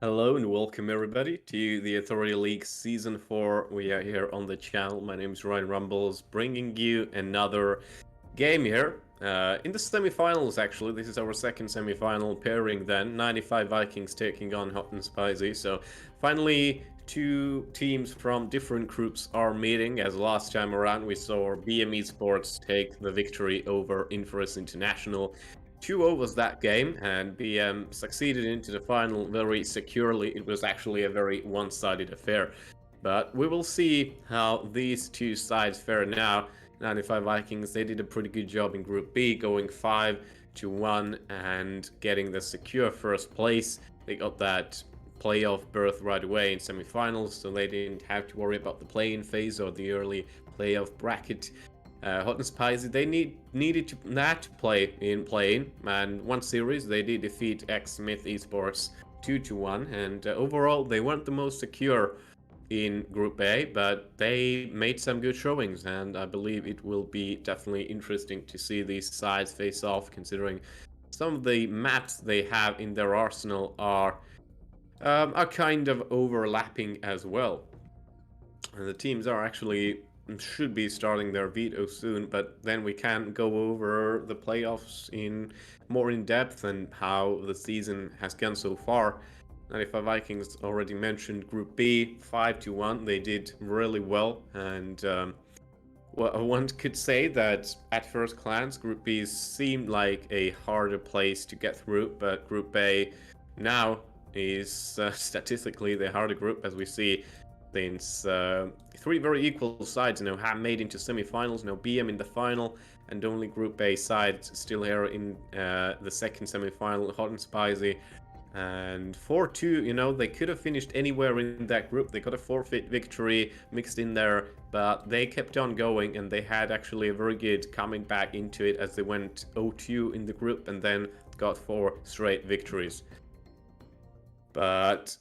Hello and welcome everybody to the Authority League Season 4. We are here on the channel. My name is Ryan Rumbles, bringing you another game here. In the semifinals, actually. This is our second semifinal pairing then. 95 Vikings taking on Hot and Spicy. So finally, two teams from different groups are meeting. As last time around, we saw BM Sports take the victory over Inference International. 2-0 was that game, and BM succeeded into the final very securely. It was actually a very one-sided affair. But we will see how these two sides fare now. 95 Vikings, they did a pretty good job in Group B, going 5-1 and getting the secure first place. They got that playoff berth right away in semifinals, so they didn't have to worry about the play-in phase or the early playoff bracket. Hot and Spicy, they needed to not play in play-in, and one series they did defeat X Smith Esports 2-1, and overall they weren't the most secure in Group A, but they made some good showings, and I believe it will be definitely interesting to see these sides face off, considering some of the maps they have in their arsenal are kind of overlapping as well. And the teams are actually should be starting their veto soon, but then we can go over the playoffs in more in depth and how the season has gone so far. 95 Vikings already mentioned Group B 5-1. They did really well, and well, one could say that at first glance, Group B seemed like a harder place to get through, but Group A now is statistically the harder group, as we see, since three very equal sides have made into semi-finals. Now BM in the final, and only Group A sides still here in the second semi-final. Hot and Spicy. And 4-2, they could have finished anywhere in that group. They got a forfeit victory mixed in there, but they kept on going, and they had actually a very good coming back into it as they went 0-2 in the group and then got 4 straight victories. But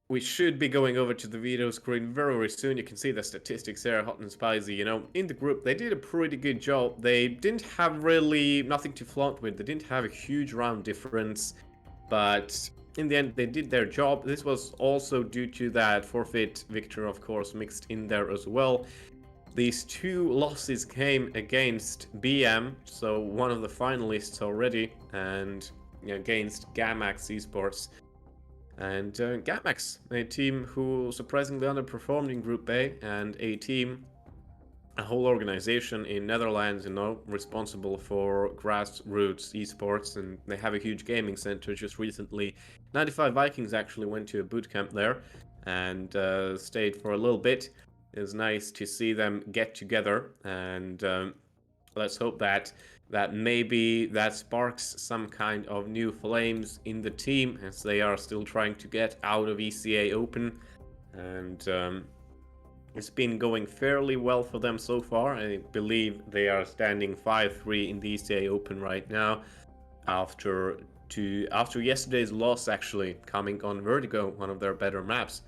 we should be going over to the video screen very, very soon. You can see the statistics there. Hot and Spicy, in the group, they did a pretty good job. They didn't have really nothing to flaunt with. They didn't have a huge round difference, but in the end, they did their job. This was also due to that forfeit victory, of course, mixed in there as well. These two losses came against BM, so one of the finalists already, and against Gamax Esports. And Gamax, a team who surprisingly underperformed in Group A, and a whole organization in Netherlands, responsible for grassroots esports, and they have a huge gaming center. Just recently, 95 Vikings actually went to a bootcamp there and stayed for a little bit. It was nice to see them get together, and let's hope that maybe that sparks some kind of new flames in the team, as they are still trying to get out of ECA Open, and it's been going fairly well for them so far. I believe they are standing 5-3 in the ECA Open right now, after yesterday's loss, actually coming on Vertigo, one of their better maps.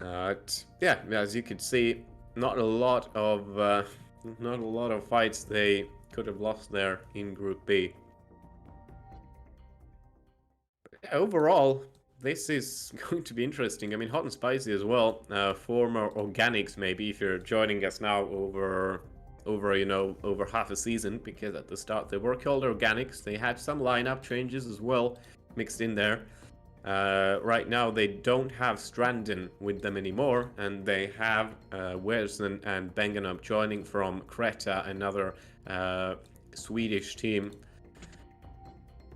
Yeah, as you could see, not a lot of fights they could have lost there in Group B. But overall, this is going to be interesting. I mean, Hot and Spicy as well, former Organics, maybe, if you're joining us now over half a season, because at the start they were called Organics. They had some lineup changes as well mixed in there. Right now they don't have Strandon with them anymore, and they have Wersen and Benganum joining from Kreta, another Swedish team.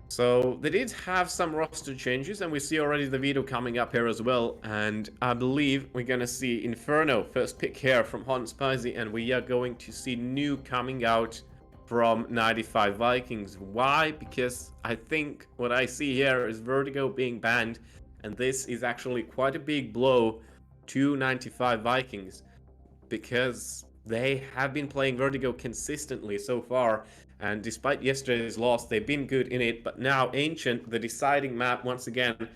So they did have some roster changes, and we see already the video coming up here as well. And I believe we're gonna see Inferno first pick here from Hot and Spicy, and we are going to see new coming out from 95 Vikings. Why? Because I think what I see here is Vertigo being banned, and this is actually quite a big blow to 95 Vikings, because they have been playing Vertigo consistently so far, and despite yesterday's loss, they've been good in it. But now Ancient, the deciding map, once again,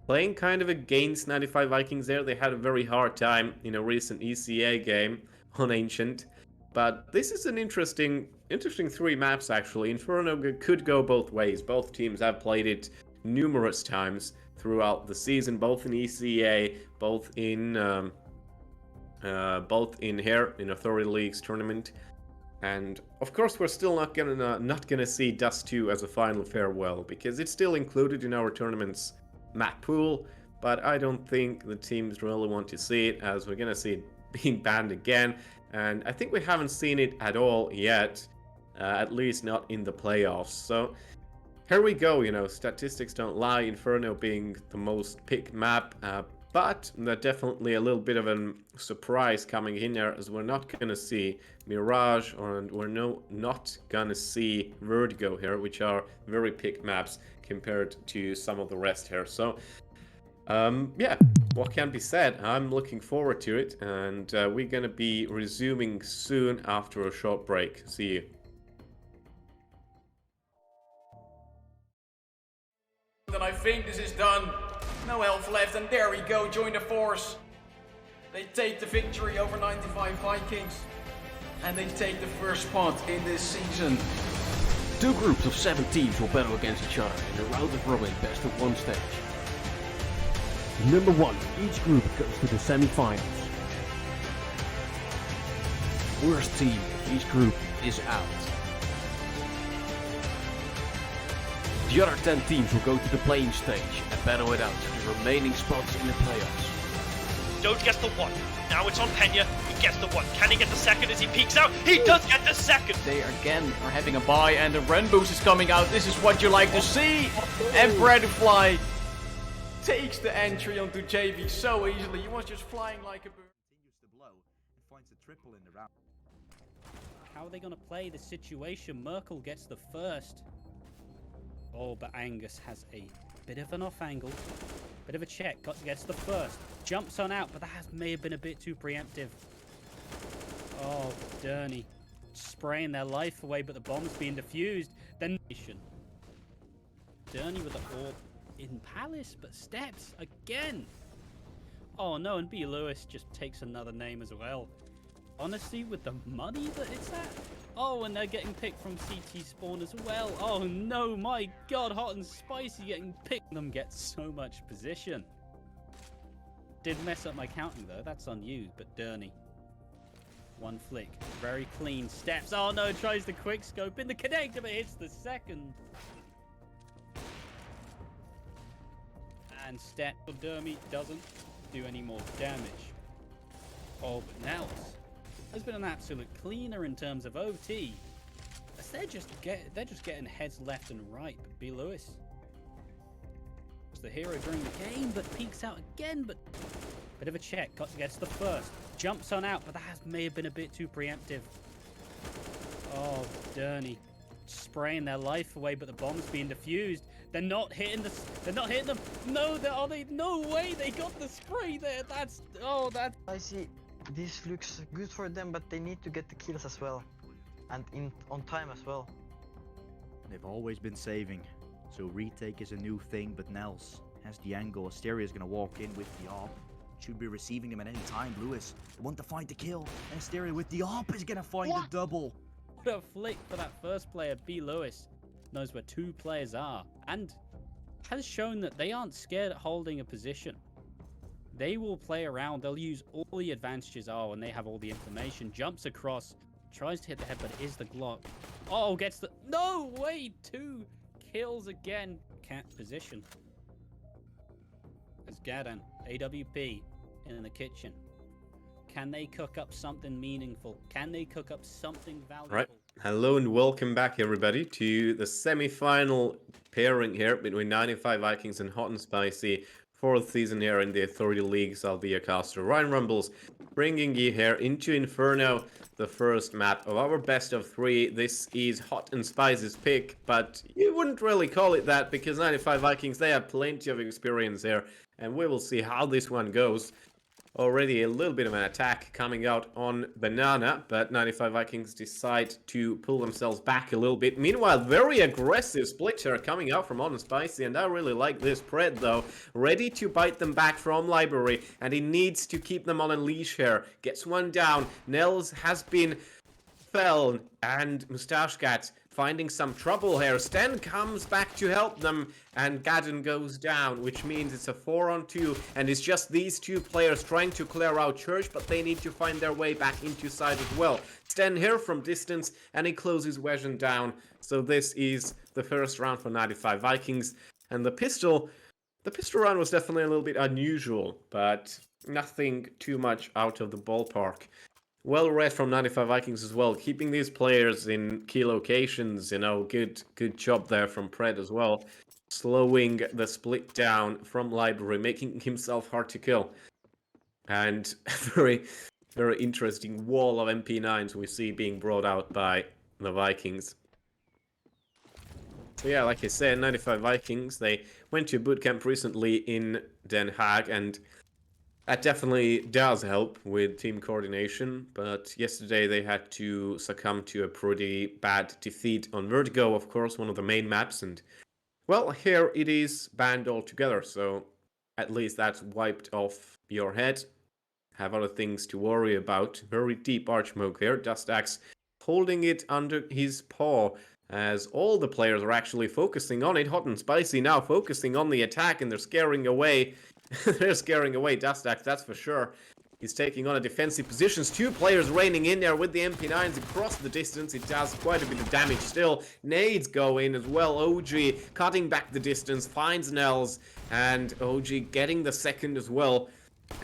playing kind of against 95 Vikings there. They had a very hard time in a recent ECA game on Ancient. But this is an interesting three maps, actually. Inferno could go both ways. Both teams have played it numerous times throughout the season, both in ECA, both in here in Authority Leagues tournament. And of course, we're still not gonna see Dust 2 as a final farewell, because it's still included in our tournament's map pool. But I don't think the teams really want to see it, as we're gonna see it being banned again. And I think we haven't seen it at all yet, at least not in the playoffs. So here we go. You know, statistics don't lie. Inferno being the most picked map. But there's definitely a little bit of a surprise coming in there, as we're not going to see Mirage, and we're not going to see Vertigo here, which are very picked maps compared to some of the rest here. So, yeah, what can be said? I'm looking forward to it, and we're going to be resuming soon after a short break. See you. Then I think this is done. No health left, and there we go, join the force. They take the victory over 95 Vikings, and they take the first spot in this season. Two groups of 7 teams will battle against each other in a round of robin best of 1 stage. Number 1, each group goes to the semi-finals. Worst team of each group is out. The other 10 teams will go to the playing stage and battle it out for the remaining spots in the playoffs. Don't get the 1. Now it's on Pena. He gets the 1. Can he get the second as he peeks out? He does get the second. They again are having a bye, and the Ren boost is coming out. This is what you like to see. And Breadfly takes the entry onto JV so easily. He was just flying like a bird. Continues to blow and finds a triple in the round. How are they going to play the situation? Merkel gets the first. Oh, but Angus has a bit of an off angle. Bit of a check. Gets the first. Jumps on out, but that may have been a bit too preemptive. Oh, Durney. Spraying their life away, but the bomb's being defused. Then Durney with the orb in Palace, but steps again. Oh no, and B. Lewis just takes another name as well. Honestly, with the money that it's at. Oh, and they're getting picked from CT spawn as well. Oh no, my god, Hot and Spicy getting picked. Them get so much position. Did mess up my counting though, that's unused, but Durney. One flick, very clean steps. Oh no, tries the quick scope in the connector, but hits the second. And step of Dermy doesn't do any more damage. Oh, but Nels has been an absolute cleaner in terms of OT. As they're just getting heads left and right. But B. Lewis was the hero during the game, but peeks out again. But bit of a check, gets the first, jumps on out, but that may have been a bit too preemptive. Oh, Durney spraying their life away, but the bomb's being defused. They're not hitting the. They're not hitting them. No, are they? No way! They got the spray there. That's. Oh, that. I see. This looks good for them, but they need to get the kills as well, and on time as well. They've always been saving, so retake is a new thing. But Nels has the angle. Asteria is gonna walk in with the AWP. Should be receiving him at any time. Lewis, they want to find the kill. And Asteria with the AWP is gonna find the double. What a flick for that first player. B. Lewis knows where 2 players are and has shown that they aren't scared at holding a position. They will play around. They'll use all the advantages. Oh, and they have all the information. Jumps across, tries to hit the head, but it is the Glock. Oh, gets the. No way! 2 kills again. Cat position. As Gadan, AWP in the kitchen. Can they cook up something meaningful? Can they cook up something valuable? Right. Hello and welcome back, everybody, to the semi-final pairing here between 95 Vikings and Hot and Spicy. 4th season here in the Authority Leagues. I'll be your caster, Ryan Rumbles, bringing you here into Inferno, the first map of our best of 3. This is Hot and Spicy's pick, but you wouldn't really call it that because 95 Vikings, they have plenty of experience here, and we will see how this one goes. Already a little bit of an attack coming out on Banana, but 95 Vikings decide to pull themselves back a little bit. Meanwhile, very aggressive split here coming out from Hot and Spicy, and I really like this Pred though. Ready to bite them back from Library, and he needs to keep them on a leash here. Gets one down. Nels has been felled, and Mustache Cat finding some trouble here. Sten comes back to help them, and Gadden goes down, which means it's a 4-on-2, and it's just these two players trying to clear out Church, but they need to find their way back into side as well. Sten here from distance, and he closes Wesion down. So this is the first round for 95 Vikings, and the pistol round was definitely a little bit unusual, but nothing too much out of the ballpark. Well read from 95 Vikings as well, keeping these players in key locations, you know, good job there from Pred as well. Slowing the split down from Library, making himself hard to kill. And a very, very interesting wall of MP9s we see being brought out by the Vikings. So yeah, like I said, 95 Vikings, they went to bootcamp recently in Den Haag, and that definitely does help with team coordination, but yesterday they had to succumb to a pretty bad defeat on Vertigo, of course, one of the main maps, and well, here it is banned altogether, so at least that's wiped off your head. Have other things to worry about. Very deep Archmoke here, Dustax holding it under his paw, as all the players are actually focusing on it. Hot and Spicy now focusing on the attack, and they're scaring away. They're scaring away Dustax, that's for sure. He's taking on a defensive positions. Two players raining in there with the MP9s across the distance. It does quite a bit of damage still. Nades go in as well. OG cutting back the distance, finds Nels, and OG getting the second as well.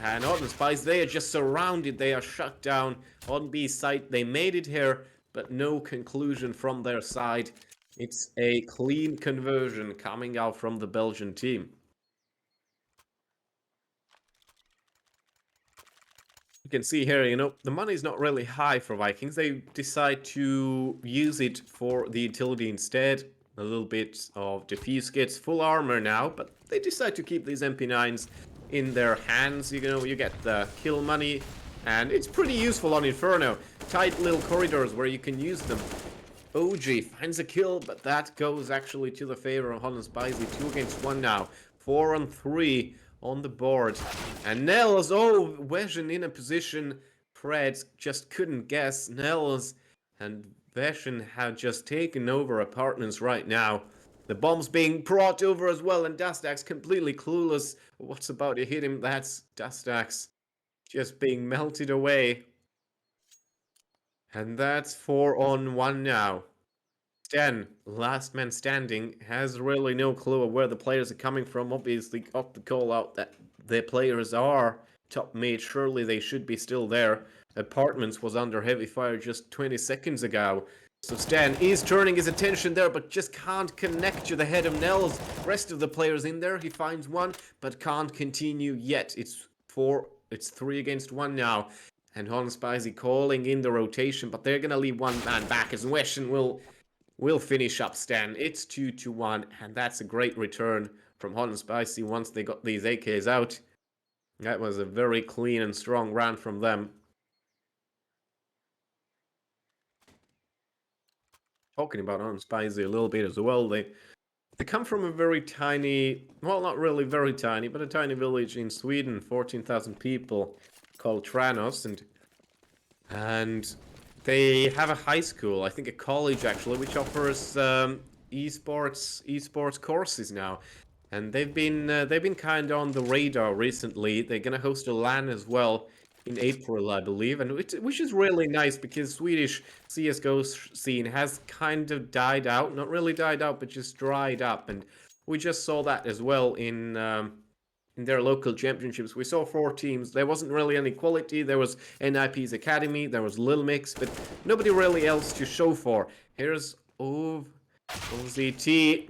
And Hot and Spice, they are just surrounded. They are shut down on B site. They made it here, but no conclusion from their side. It's a clean conversion coming out from the Belgian team. You can see here, you know, the money is not really high for Vikings. They decide to use it for the utility instead. A little bit of Diffuse kits, full armor now, but they decide to keep these MP9s in their hands. You know, you get the kill money, and it's pretty useful on Inferno. Tight little corridors where you can use them. OG finds a kill, but that goes actually to the favor of Holland Spicy. 2 against 1 now. 4-on-3 on the board. And Nels, oh, Wesion in a position Pred just couldn't guess. Nels and Wesion have just taken over apartments right now. The bomb's being brought over as well, and Dustax completely clueless what's about to hit him. That's Dustax just being melted away. And that's 4-on-1 now. Sten, last man standing, has really no clue of where the players are coming from. Obviously, got the call out that their players are top mid. Surely they should be still there. Apartments was under heavy fire just 20 seconds ago. So Stan is turning his attention there, but just can't connect to the head of Nels. Rest of the players in there, he finds one, but can't continue yet. It's 3 against 1 now. And Hon Spicy calling in the rotation, but they're gonna leave one man back as Wesion will finish up Stan. It's 2-1, and that's a great return from Hot and Spicy once they got these AKs out. That was a very clean and strong round from them. Talking about Hot and Spicy a little bit as well, they come from a very tiny, well, not really very tiny, but a tiny village in Sweden, 14,000 people, called Tranås, and they have a high school, I think a college actually, which offers esports courses now, and they've been kind of on the radar recently. They're gonna host a LAN as well in April, I believe, and which is really nice because Swedish CS:GO scene has kind of died out, not really died out, but just dried up, and we just saw that as well in their local championships. We saw 4 teams. There wasn't really any quality. There was NIP's Academy, there was Lil Mix, but nobody really else to show for. Here's OZT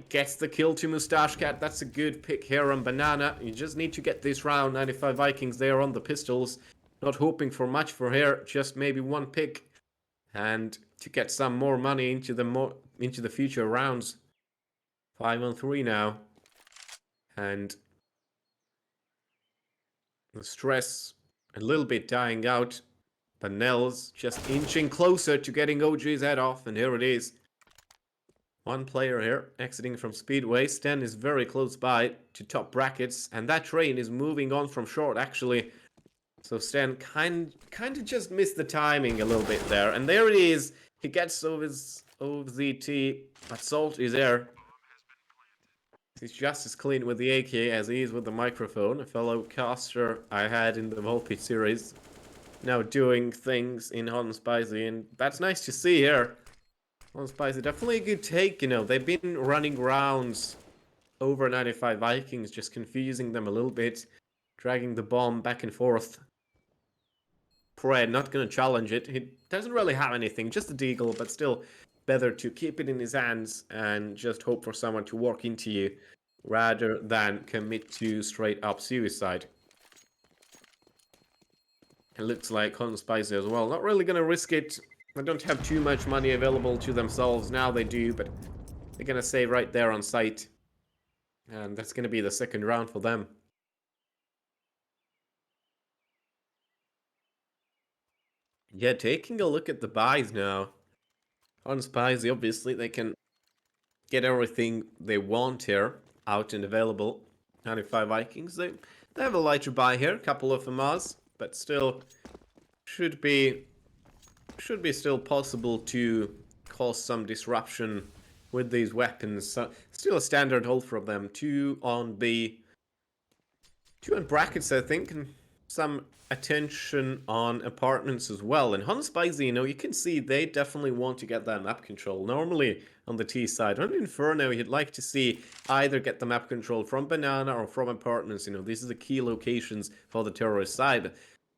gets the kill to Mustache Cat. That's a good pick here on Banana. You just need to get this round. 95 Vikings, they are on the pistols. Not hoping for much for here, just maybe one pick. And to get some more money into the future rounds. 5-on-3 now. And the stress a little bit dying out, but Nels just inching closer to getting OG's head off, and here it is. One player here exiting from Speedway. Sten is very close by to top brackets, and that train is moving on from short actually. So Sten kind of just missed the timing a little bit there, and there it is. He gets OZT, but Salt is there. He's just as clean with the AK as he is with the microphone. A fellow caster I had in the Volpit series. Now doing things in Hot and Spicy, and that's nice to see here. Hot and Spicy, definitely a good take, you know. They've been running rounds over 95 Vikings, just confusing them a little bit. Dragging the bomb back and forth. Pred not going to challenge it. He doesn't really have anything, just a deagle, but still better to keep it in his hands and just hope for someone to walk into you rather than commit to straight up suicide. It looks like Hot and Spicy as well. Not really going to risk it. They don't have too much money available to themselves. Now they do, but they're going to save right there on site. And that's going to be the second round for them. Yeah, taking a look at the buys now. On Spicy, obviously, they can get everything they want here out and available. 95 Vikings, they have a lighter buy here, a couple of FMRs, but still should be still possible to cause some disruption with these weapons. So still a standard hold from them. 2 on B, 2 on brackets, I think, and some attention on apartments as well. And Hot Spicy, you know, you can see they definitely want to get that map control. Normally on the T side, on Inferno, you'd like to see either get the map control from Banana or from apartments. You know, these are the key locations for the terrorist side.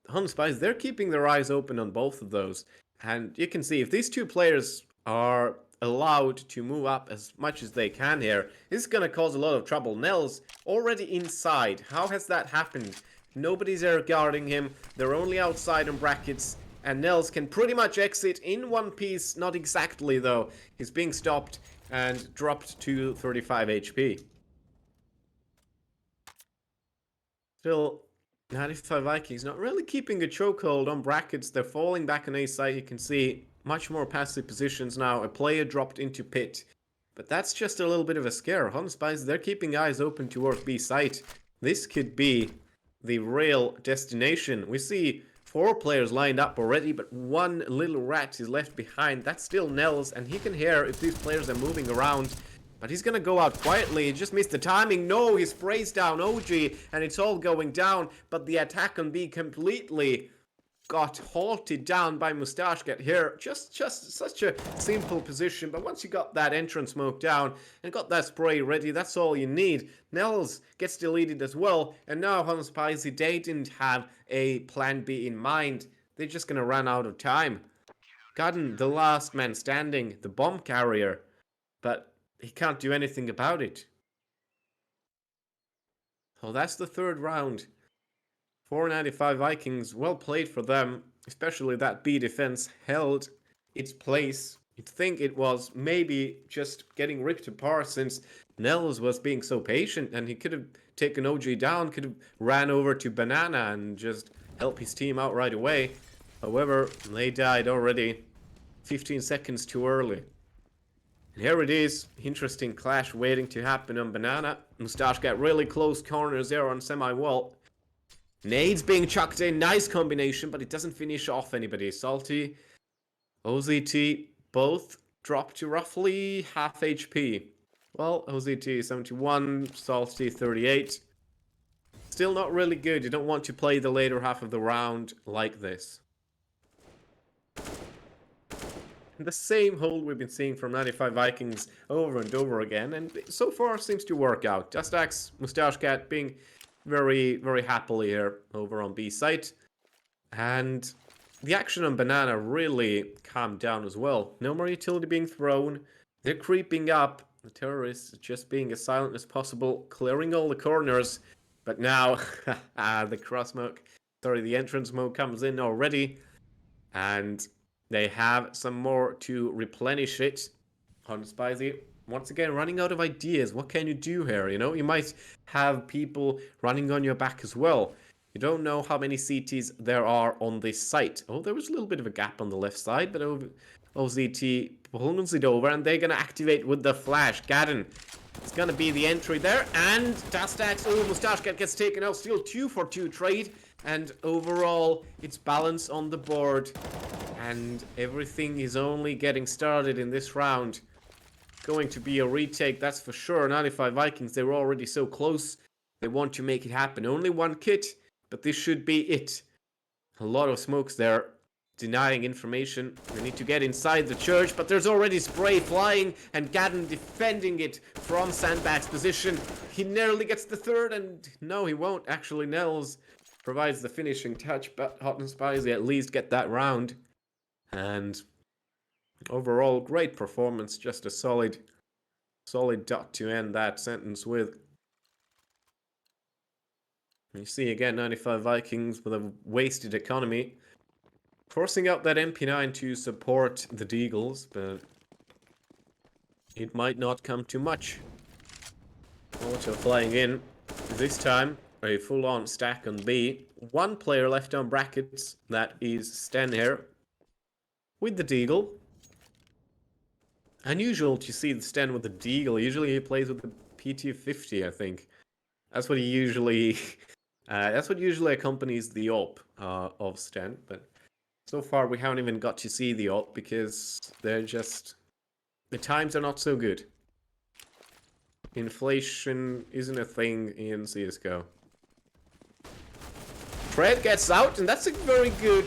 Hot Spicy, they're keeping their eyes open on both of those. And you can see if these two players are allowed to move up as much as they can here, this is going to cause a lot of trouble. Nels already inside. How has that happened? Nobody's there guarding him. They're only outside in brackets. And Nels can pretty much exit in one piece. Not exactly, though. He's being stopped and dropped to 35 HP. Still, 95 Vikings not really keeping a chokehold on brackets. They're falling back on A side. You can see much more passive positions now. A player dropped into pit. But that's just a little bit of a scare. Hot and Spicy, they're keeping eyes open towards B site. This could be the real destination. We see 4 players lined up already, but one little rat is left behind. That's still Nels, and he can hear if these players are moving around. But he's gonna go out quietly. He just missed the timing. No, he sprays down OG, and it's all going down. But the attack on B completely got halted down by Mustache Cat here. Just such a simple position. But once you got that entrance smoke down and got that spray ready, that's all you need. Nels gets deleted as well. And now Hot and Spicy, they didn't have a plan B in mind. They're just going to run out of time. Gotten the last man standing, the bomb carrier. But he can't do anything about it. So that's the third round. 495 Vikings, well played for them, especially that B defense held its place. You'd think it was maybe just getting ripped apart since Nels was being so patient and he could have taken OG down, could have ran over to Banana and just helped his team out right away. However, they died already 15 seconds too early. And here it is, interesting clash waiting to happen on Banana. Mustache got really close corners there on semi-wall. Nades being chucked in, nice combination, but it doesn't finish off anybody. Salty, OZT, both drop to roughly half HP. Well, OZT 71, Salty 38. Still not really good. You don't want to play the later half of the round like this. The same hold we've been seeing from 95 Vikings over and over again, and so far seems to work out. Dustax, Mustache Cat being very, very happily here over on B site. And the action on Banana really calmed down as well. No more utility being thrown. They're creeping up. The terrorists just being as silent as possible, clearing all the corners. But now, the the entrance smoke comes in already. And they have some more to replenish it. Hot Spicy, once again, running out of ideas. What can you do here? You know, you might have people running on your back as well. You don't know how many CTs there are on this site. Oh, there was a little bit of a gap on the left side, but OZT pulls it over, and they're going to activate with the flash. Gadden, it's going to be the entry there, and Dustax, Mustache Cat gets taken out. Still 2 for 2 trade, and overall, it's balance on the board. And everything is only getting started in this round. Going to be a retake, that's for sure. 95 Vikings, they were already so close. They want to make it happen. Only one kit, but this should be it. A lot of smokes there, denying information. They need to get inside the church, but there's already spray flying, and Gadden defending it from Sandbag's position. He nearly gets the third, and no, he won't. Actually, Nels provides the finishing touch, but Hot and Spicy at least get that round. And overall, great performance. Just a solid dot to end that sentence with. You see again, 95 Vikings with a wasted economy, forcing out that MP9 to support the Deagles, but it might not come to much. Auto flying in. This time, a full-on stack on B. One player left on brackets, that is Sten here, with the Deagle. Unusual to see the Sten with the Deagle. Usually he plays with the PT50, I think. That's what he usually... that's what usually accompanies the AWP of Sten, but so far we haven't even got to see the AWP because they're just... the times are not so good. Inflation isn't a thing in CSGO. Fred gets out, and that's a very good,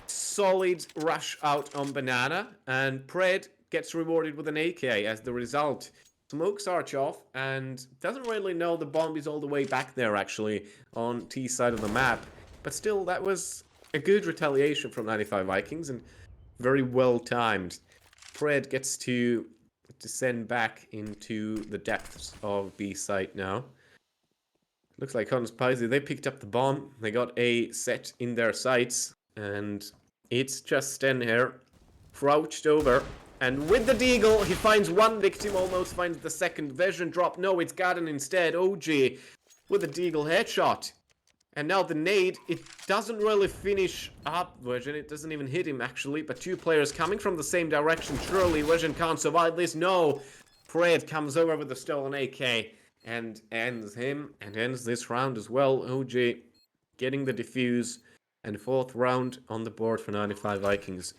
solid rush out on Banana, and Pred gets rewarded with an AK as the result. Smokes Arch off, and doesn't really know the bomb is all the way back there, actually, on T side of the map. But still, that was a good retaliation from 95 Vikings, and very well timed. Pred gets to descend back into the depths of B site now. Looks like Hot and Spicy, they picked up the bomb. They got a set in their sights, and it's just Sten here, crouched over. And with the Deagle, he finds one victim, almost finds the second. Vision drop. No, it's Garden instead. OG with a Deagle headshot. And now the nade, it doesn't really finish up Vision. It doesn't even hit him, actually. But two players coming from the same direction. Surely Vision can't survive this. No. Fred comes over with the stolen AK and ends him. And ends this round as well. OG getting the defuse. And fourth round on the board for 95 Vikings.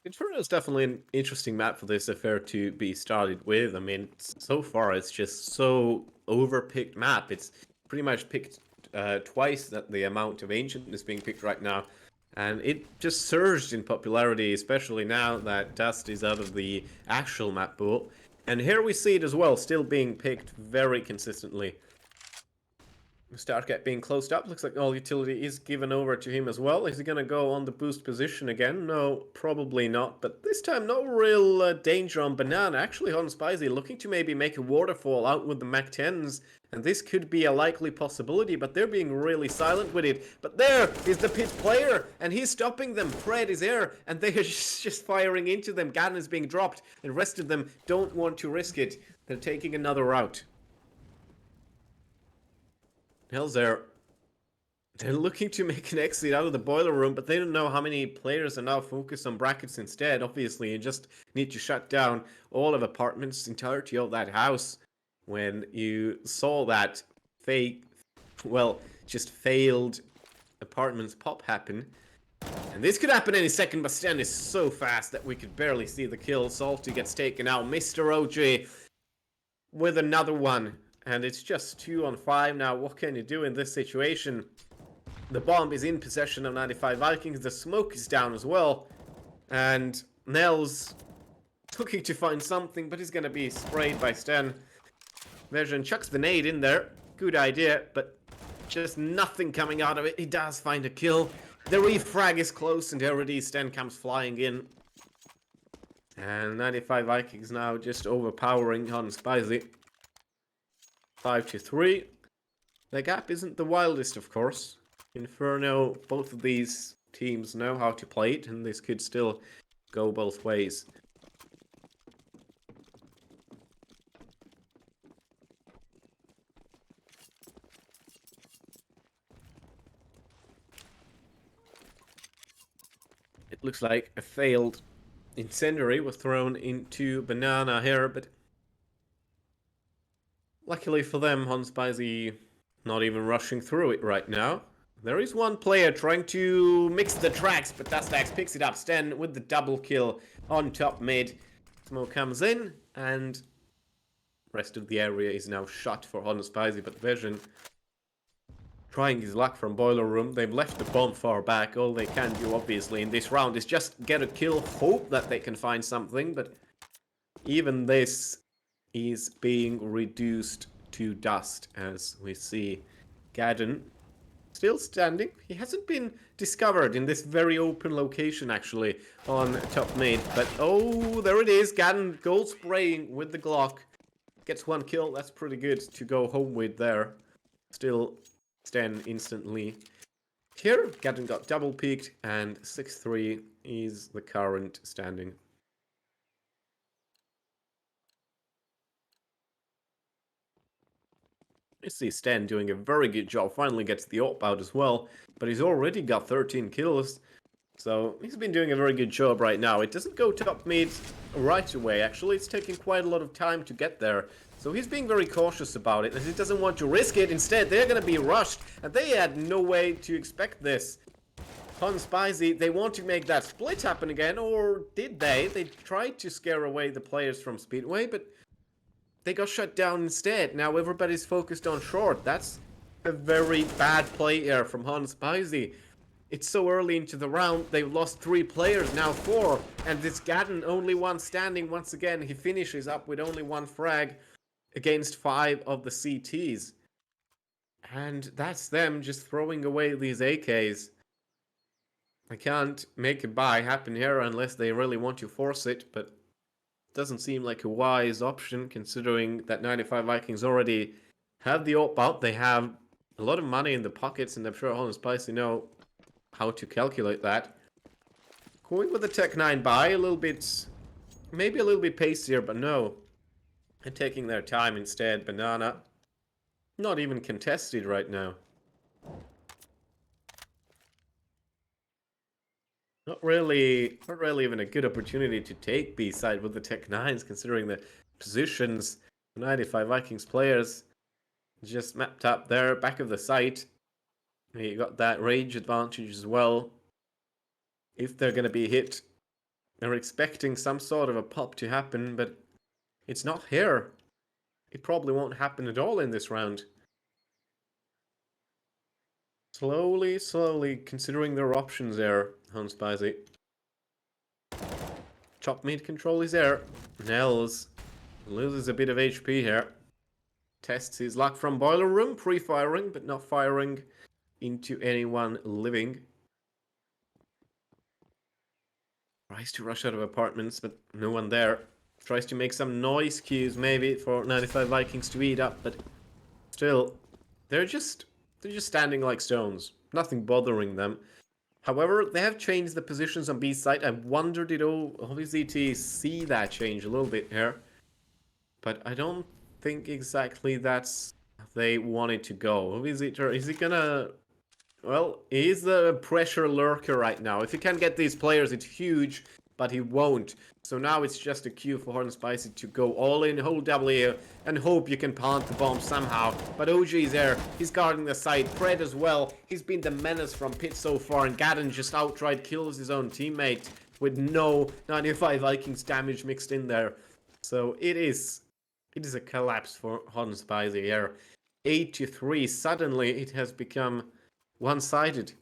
Inferno is definitely an interesting map for this affair to be started with. I mean, so far it's just so overpicked map. It's pretty much picked twice that the amount of Ancient is being picked right now. And it just surged in popularity, especially now that Dust is out of the actual map pool. And here we see it as well, still being picked very consistently. Starcat being closed up. Looks like all utility is given over to him as well. Is he going to go on the boost position again? No, probably not. But this time, no real danger on Banana. Actually, Hot and Spicy looking to maybe make a waterfall out with the Mac-10s. And this could be a likely possibility, but they're being really silent with it. But there is the pit player, and he's stopping them. Fred is there, and they are just firing into them. Gadden is being dropped. The rest of them don't want to risk it. They're taking another route. Hell's there. They're looking to make an exit out of the boiler room, but they don't know how many players are now focused on brackets instead. Obviously, you just need to shut down all of apartments, entirety of that house. When you saw that fake, well, just failed apartments pop happen. And this could happen any second, but Sten is so fast that we could barely see the kill. Salty gets taken out. Mr. OG with another one. And it's just 2 on 5 now. What can you do in this situation? The bomb is in possession of 95 Vikings. The smoke is down as well. And Nels looking to find something, but he's going to be sprayed by Sten. Version chucks the nade in there. Good idea, but just nothing coming out of it. He does find a kill. The refrag is close, and already Sten comes flying in. And 95 Vikings now just overpowering Hot and Spicy. 5-3. The gap isn't the wildest, of course. Inferno, both of these teams know how to play it, and this could still go both ways. Looks like a failed incendiary was thrown into Banana here, but luckily for them, Hunspicy not even rushing through it right now. There is one player trying to mix the tracks, but Dustax picks it up. Sten with the double kill on top mid. Smoke comes in, and rest of the area is now shut for Hunspicy, but Vision trying his luck from Boiler Room. They've left the bomb far back. All they can do, obviously, in this round is just get a kill, hope that they can find something, but even this is being reduced to dust, as we see Gadden still standing. He hasn't been discovered in this very open location, actually, on top mid. But, oh, there it is. Gadden gold spraying with the Glock. Gets one kill. That's pretty good to go home with there. Still Sten instantly here. Gadden got double peaked, and 6-3 is the current standing. You see Sten doing a very good job, finally gets the AWP out as well, but he's already got 13 kills, so he's been doing a very good job right now. It doesn't go top mid right away, actually, it's taking quite a lot of time to get there, so he's being very cautious about it, and he doesn't want to risk it. Instead, they're gonna be rushed, and they had no way to expect this. Hunspicy, they want to make that split happen again, or did they? They tried to scare away the players from Speedway, but they got shut down instead. Now everybody's focused on short. That's a very bad play here from Hunspicy. It's so early into the round. They've lost 3 players, now 4. And this Gadden, only one standing once again. He finishes up with only 1 frag against 5 of the CTs. And that's them just throwing away these AKs. I can't make a buy happen here unless they really want to force it, but doesn't seem like a wise option, considering that 95Vikings already have the AWP out. They have a lot of money in the pockets, and I'm sure Hunspicy know how to calculate that. Going with the Tech 9 buy, a little bit, maybe a little bit pacier, but no. And taking their time instead. Banana, not even contested right now. Not really even a good opportunity to take B side with the Tech 9s, considering the positions. 95Vikings players just mapped up there, back of the site. You got that range advantage as well. If they're going to be hit, they're expecting some sort of a pop to happen, but it's not here. It probably won't happen at all in this round. Slowly considering their options there, Hunspicy. Top mid control is there. Nels loses a bit of HP here. Tests his luck from Boiler Room, pre-firing, but not firing into anyone living. Tries to rush out of apartments, but no one there. Tries to make some noise cues, maybe, for 95Vikings to eat up, but still, they're just standing like stones. Nothing bothering them. However, they have changed the positions on B side. I wonder did OVZT see that change a little bit here. But I don't think exactly that's how they wanted to go. OVZT, is he gonna... Well, he's the pressure lurker right now. If he can get these players, it's huge, but he won't. So now it's just a cue for Hunspicy to go all in, hold W, and hope you can plant the bomb somehow. But OG's there, he's guarding the side. Fred as well, he's been the menace from pit so far, and Gadden just outright kills his own teammate with no 95Vikings damage mixed in there. So it is a collapse for Hunspicy here. 8-3, suddenly it has become one-sided.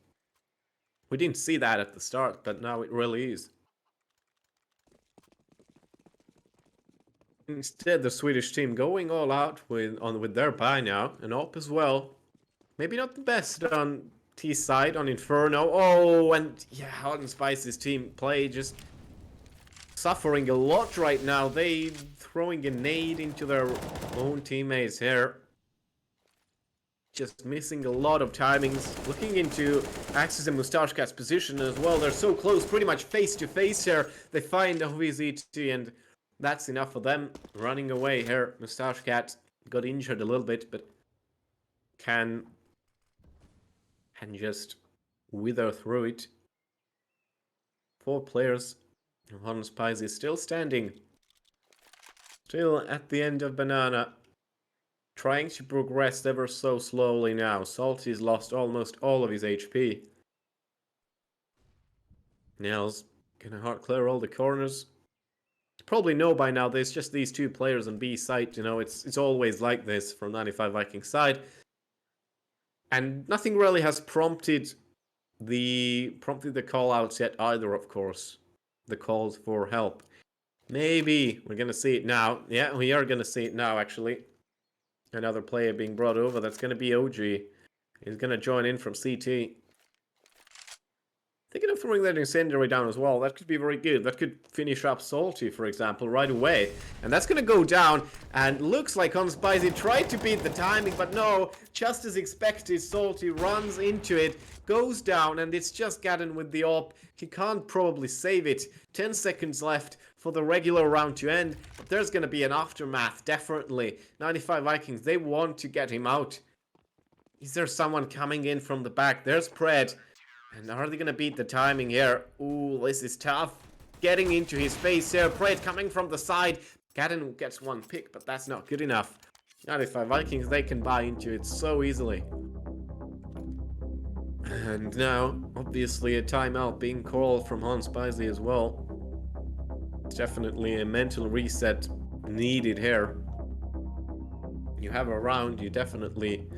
We didn't see that at the start, but now it really is. Instead, the Swedish team going all out with their buy now, and AWP as well. Maybe not the best on T side, on Inferno. Oh, and yeah, Hot and Spice's team play just suffering a lot right now. They throwing a nade into their own teammates here. Just missing a lot of timings. Looking into Axis and Moustache Cat's position as well. They're so close, pretty much face to face here. They find OVZT, and that's enough for them. Running away here. Moustache Cat got injured a little bit, but can just wither through it. 4 players. Hon Spicy still standing. Still at the end of Banana. Trying to progress ever so slowly now. Salty's lost almost all of his HP. Nels gonna hard clear all the corners. Probably know by now there's just these 2 players on B site, you know, it's always like this from 95Vikings side. And nothing really has prompted the call outs yet either, of course. The calls for help. Maybe we're gonna see it now. Yeah, we are gonna see it now actually. Another player being brought over. That's gonna be OG. He's gonna join in from CT. Thinking of throwing that incendiary down as well. That could be very good. That could finish up Salty, for example, right away. And that's gonna go down. And looks like Unspicy tried to beat the timing, but no. Just as expected, Salty runs into it, goes down, and it's just Gadden with the AWP. He can't probably save it. 10 seconds left for the regular round to end. But there's gonna be an aftermath, definitely. 95Vikings, they want to get him out. Is there someone coming in from the back? There's Pred. And are they gonna beat the timing here? Ooh, this is tough. Getting into his face here. Pred coming from the side. Gadden gets 1 pick, but that's not good enough. 95Vikings, they can buy into it so easily. And now, obviously, a timeout being called from Hans Spicy as well. It's definitely a mental reset needed here. You have a round, you definitely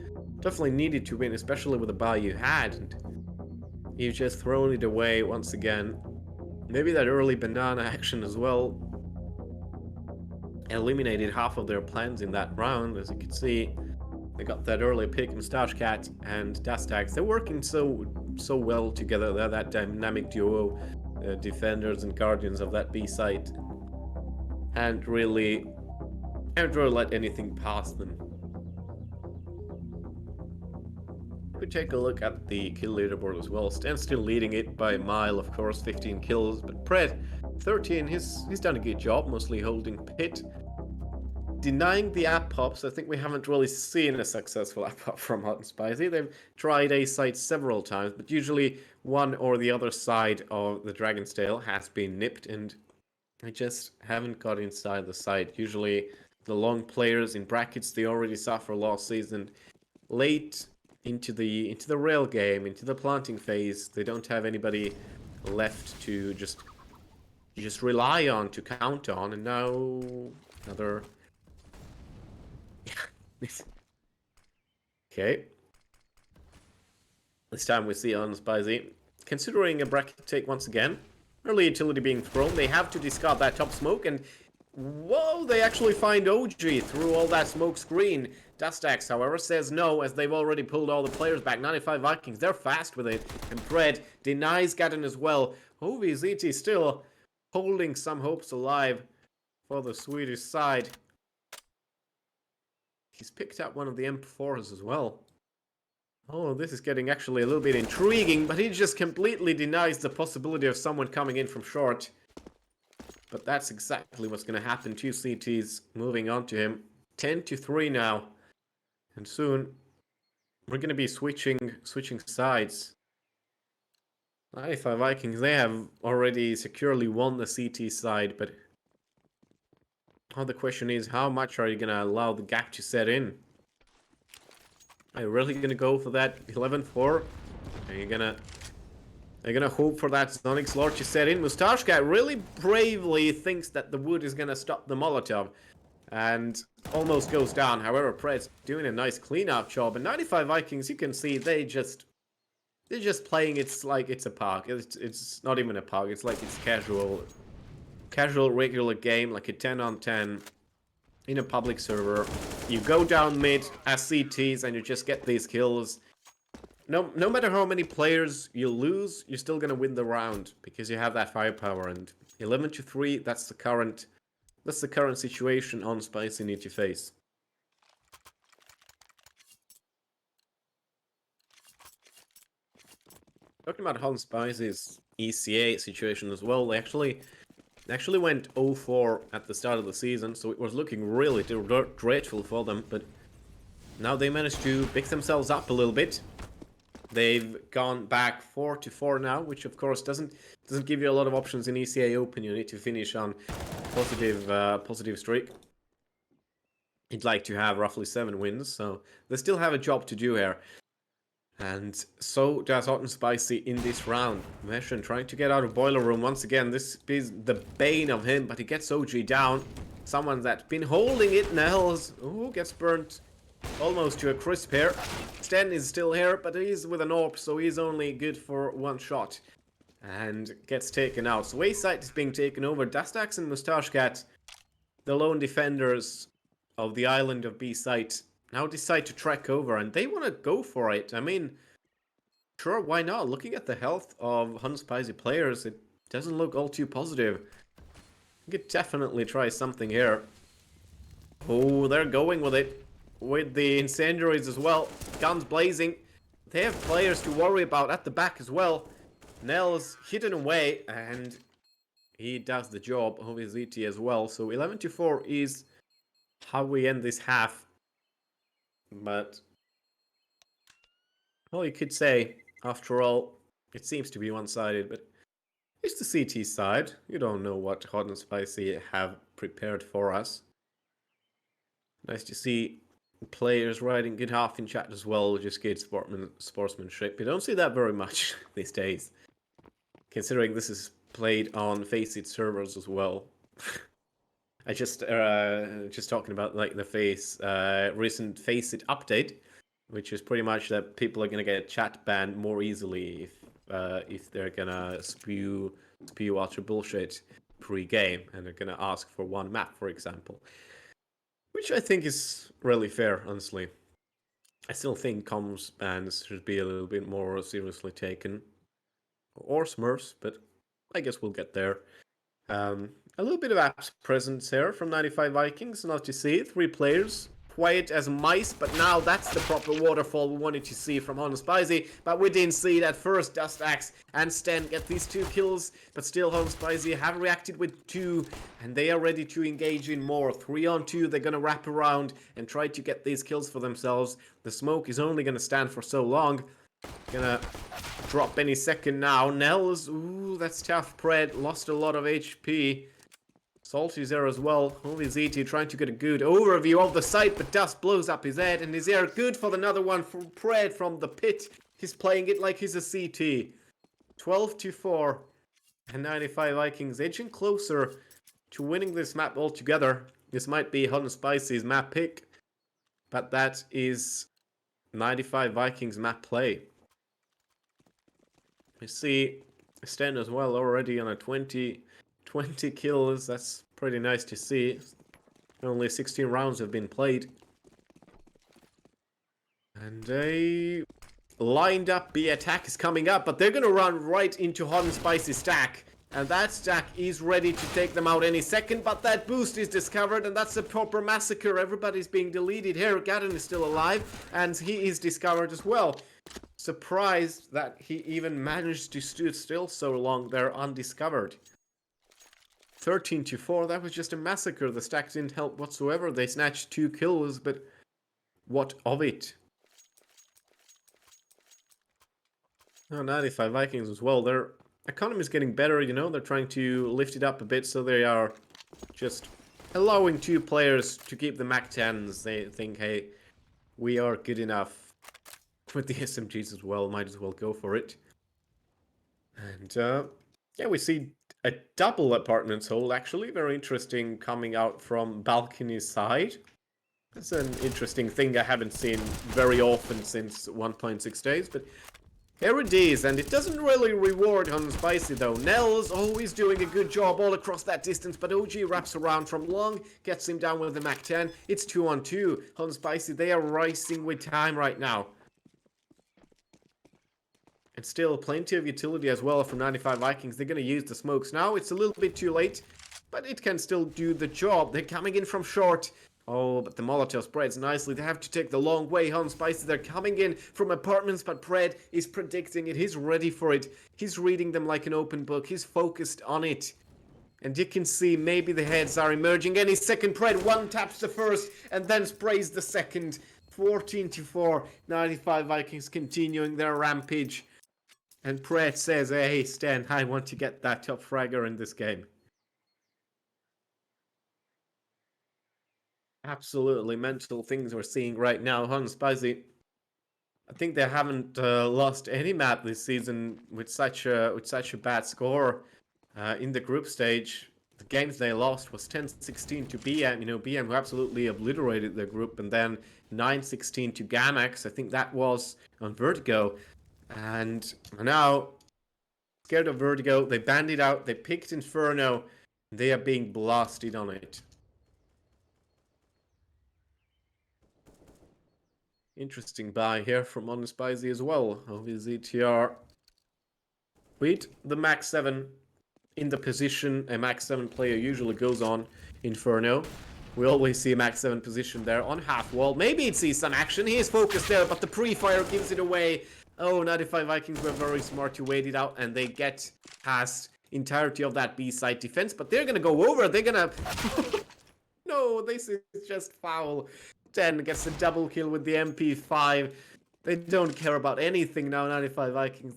needed to win, especially with the buy you had. And you've just thrown it away once again. Maybe that early banana action as well eliminated half of their plans in that round. As you can see, they got that early pick, Moustache Cat and Dastax. They're working so well together. They're that dynamic duo, defenders and guardians of that B site. And really haven't really let anything pass them. We take a look at the kill leaderboard as well. Stan's still leading it by a mile, of course, 15 kills. But Pred, 13, he's done a good job, mostly holding pit. Denying the app pops, I think we haven't really seen a successful app pop from Hot and Spicy. They've tried A site several times, but usually one or the other side of the Dragon's Tail has been nipped, and I just haven't got inside the site. Usually the long players in brackets, they already suffer last season. Late into the rail game, into the planting phase, they don't have anybody left to just rely on, to count on, and now another. Okay. This time we see on Spicy considering a bracket take once again. Early utility being thrown, they have to discard that top smoke, and whoa, they actually find OG through all that smoke screen. Dustax, however, says no, as they've already pulled all the players back. 95Vikings, they're fast with it. And Pred denies Gadden as well. OVZT still holding some hopes alive for the Swedish side. He's picked up one of the M4s as well. Oh, this is getting actually a little bit intriguing, but he just completely denies the possibility of someone coming in from short. But that's exactly what's going to happen. 2 CTs moving on to him. 10-3 now. And soon, we're going to be switching sides. 95Vikings, they have already securely won the CT side, but the question is, how much are you going to allow the gap to set in? Are you really going to go for that 11-4? Are you going to hope for that Sonic Lord to set in? Moustache Cat really bravely thinks that the wood is going to stop the Molotov. And almost goes down. However, Pred's doing a nice cleanup job. And 95Vikings, you can see they're just playing it like it's a park. It's not even a park. It's like it's casual regular game, like a 10-on-10 in a public server. You go down mid as CTs and you just get these kills. No matter how many players you lose, you're still gonna win the round because you have that firepower. And 11-3, that's the current situation on Spicy need to face. Talking about Hans Spicy's ECA situation as well, they actually went 0-4 at the start of the season, so it was looking really dreadful for them, but now they managed to pick themselves up a little bit. They've gone back 4-4 now, which of course doesn't give you a lot of options in ECA Open. You need to finish on positive streak. You'd like to have roughly 7 wins, so they still have a job to do here. And so does Hot and Spicy in this round. Meshan trying to get out of Boiler Room once again. This is the bane of him, but he gets OG down. Someone that's been holding it, Nels. Ooh, gets burnt almost to a crisp here. Sten is still here, but he's with an AWP, so he's only good for 1 shot. And gets taken out. So Wayside is being taken over. Dustax and Mustache Cat, the lone defenders of the island of B-Site, now decide to trek over, and they want to go for it. I mean, sure, why not? Looking at the health of Hot and Spicy players, it doesn't look all too positive. You could definitely try something here. Oh, they're going with it. With the incendiaries as well. Guns blazing. They have players to worry about at the back as well. Nell's hidden away, and he does the job of his ET as well. So 11-4 is how we end this half. But, well, you could say, after all, it seems to be one-sided, but it's the CT side. You don't know what Hot and Spicy have prepared for us. Nice to see players writing good half in chat as well, just good sportsmanship. You don't see that very much these days, considering this is played on Faceit servers as well. I just talking about like the recent Faceit update, which is pretty much that people are gonna get chat banned more easily if they're gonna spew utter bullshit pre-game and they're gonna ask for one map, for example, which I think is really fair, honestly. I still think comms bans should be a little bit more seriously taken, or Smurfs, but I guess we'll get there. A little bit of apps presence here from 95Vikings, not to see. 3 players, quiet as mice, but now that's the proper waterfall we wanted to see from Hot and Spicy, but we didn't see that first. Dust Axe and Sten get these 2 kills, but still Hot and Spicy have reacted with 2, and they are ready to engage in more. 3-on-2, they're gonna wrap around and try to get these kills for themselves. The smoke is only gonna stand for so long. Gonna drop any second now. Nels, ooh, that's tough. Pred lost a lot of HP. Salty's there as well. Only ZT trying to get a good overview of the site, but Dust blows up his head, and is there good for another one from Pred from the pit. He's playing it like he's a CT. 12-4, and 95Vikings edging closer to winning this map altogether. This might be Hot and Spicy's map pick, but that is 95Vikings map play. We see Sten as well already on a 20 kills. That's pretty nice to see. Only 16 rounds have been played. And a lined up B attack is coming up, but they're gonna run right into Hot and Spicy stack. And that stack is ready to take them out any second, but that boost is discovered, and that's a proper massacre. Everybody's being deleted here. Gadden is still alive, and he is discovered as well. Surprised that he even managed to stood still so long there undiscovered. 13-4, that was just a massacre. The stack didn't help whatsoever. They snatched 2 kills, but what of it? Oh, 95Vikings as well. Their economy is getting better, you know. They're trying to lift it up a bit, so they are just allowing 2 players to keep the Mac 10s. They think, hey, we are good enough. With the SMGs as well, might as well go for it. And yeah, we see a double apartments hold, actually. Very interesting, coming out from balcony side. That's an interesting thing I haven't seen very often since 1.6 days, but here it is, and it doesn't really reward Hot and Spicy though. Nell's always doing a good job all across that distance, but OG wraps around from long, gets him down with the Mac 10. It's 2-on-2. Hot and Spicy, they are racing with time right now. And still plenty of utility as well from 95Vikings. They're going to use the smokes now. It's a little bit too late, but it can still do the job. They're coming in from short. Oh, but the Molotov spreads nicely. They have to take the long way. Hot and Spicy, they're coming in from apartments, but Pred is predicting it. He's ready for it. He's reading them like an open book. He's focused on it. And you can see maybe the heads are emerging any second. Pred one taps the first and then sprays the second. 14-4. 95 Vikings continuing their rampage. And Pret says, hey, Sten, I want to get that top fragger in this game. Absolutely mental things we're seeing right now. Spicy. I think they haven't lost any map this season with such a bad score in the group stage. The games they lost was 10-16 to BM. You know, BM who absolutely obliterated the group, and then 9-16 to Gamax. I think that was on Vertigo. And now, scared of Vertigo, they banned it out. They picked Inferno. They are being blasted on it. Interesting buy here from Spicy as well. OVZTR with the Max 7 in the position a Max 7 player usually goes on. Inferno. We always see a Max 7 position there on half wall. Maybe it sees some action. He is focused there, but the pre-fire gives it away. Oh, 95 Vikings were very smart to wait it out, and they get past entirety of that B-side defense, but they're gonna go over. They're gonna... No, this is just foul. 10 gets a double kill with the MP5. They don't care about anything now, 95 Vikings.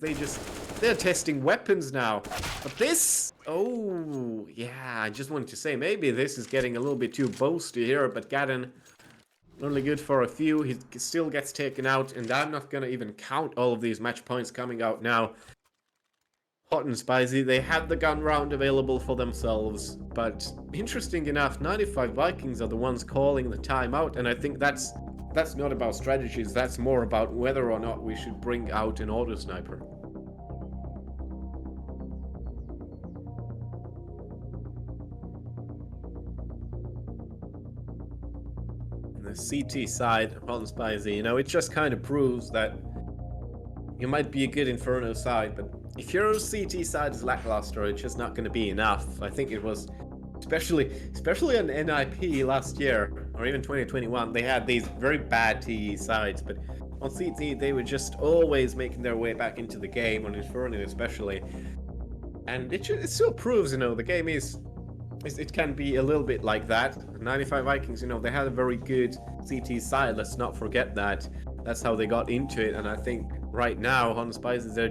They're testing weapons now. But this, oh, yeah, I just wanted to say, maybe this is getting a little bit too boasty here, but Gadden, only good for a few. He still gets taken out, and I'm not going to even count all of these match points coming out now. Hot and Spicy, they had the gun round available for themselves, but interesting enough, 95 Vikings are the ones calling the timeout, and I think that's not about strategies, that's more about whether or not we should bring out an auto sniper. The CT side, Hot and Spicy, you know, it just kind of proves that you might be a good Inferno side, but if your CT side is lackluster, it's just not going to be enough. I think it was, especially on NIP last year, or even 2021, they had these very bad TE sides, but on CT, they were just always making their way back into the game, on Inferno especially. And it still proves, you know, the game it can be a little bit like that. 95 Vikings, you know, they had a very good CT side, let's not forget that. That's how they got into it, and I think right now, Hot and Spicy, they're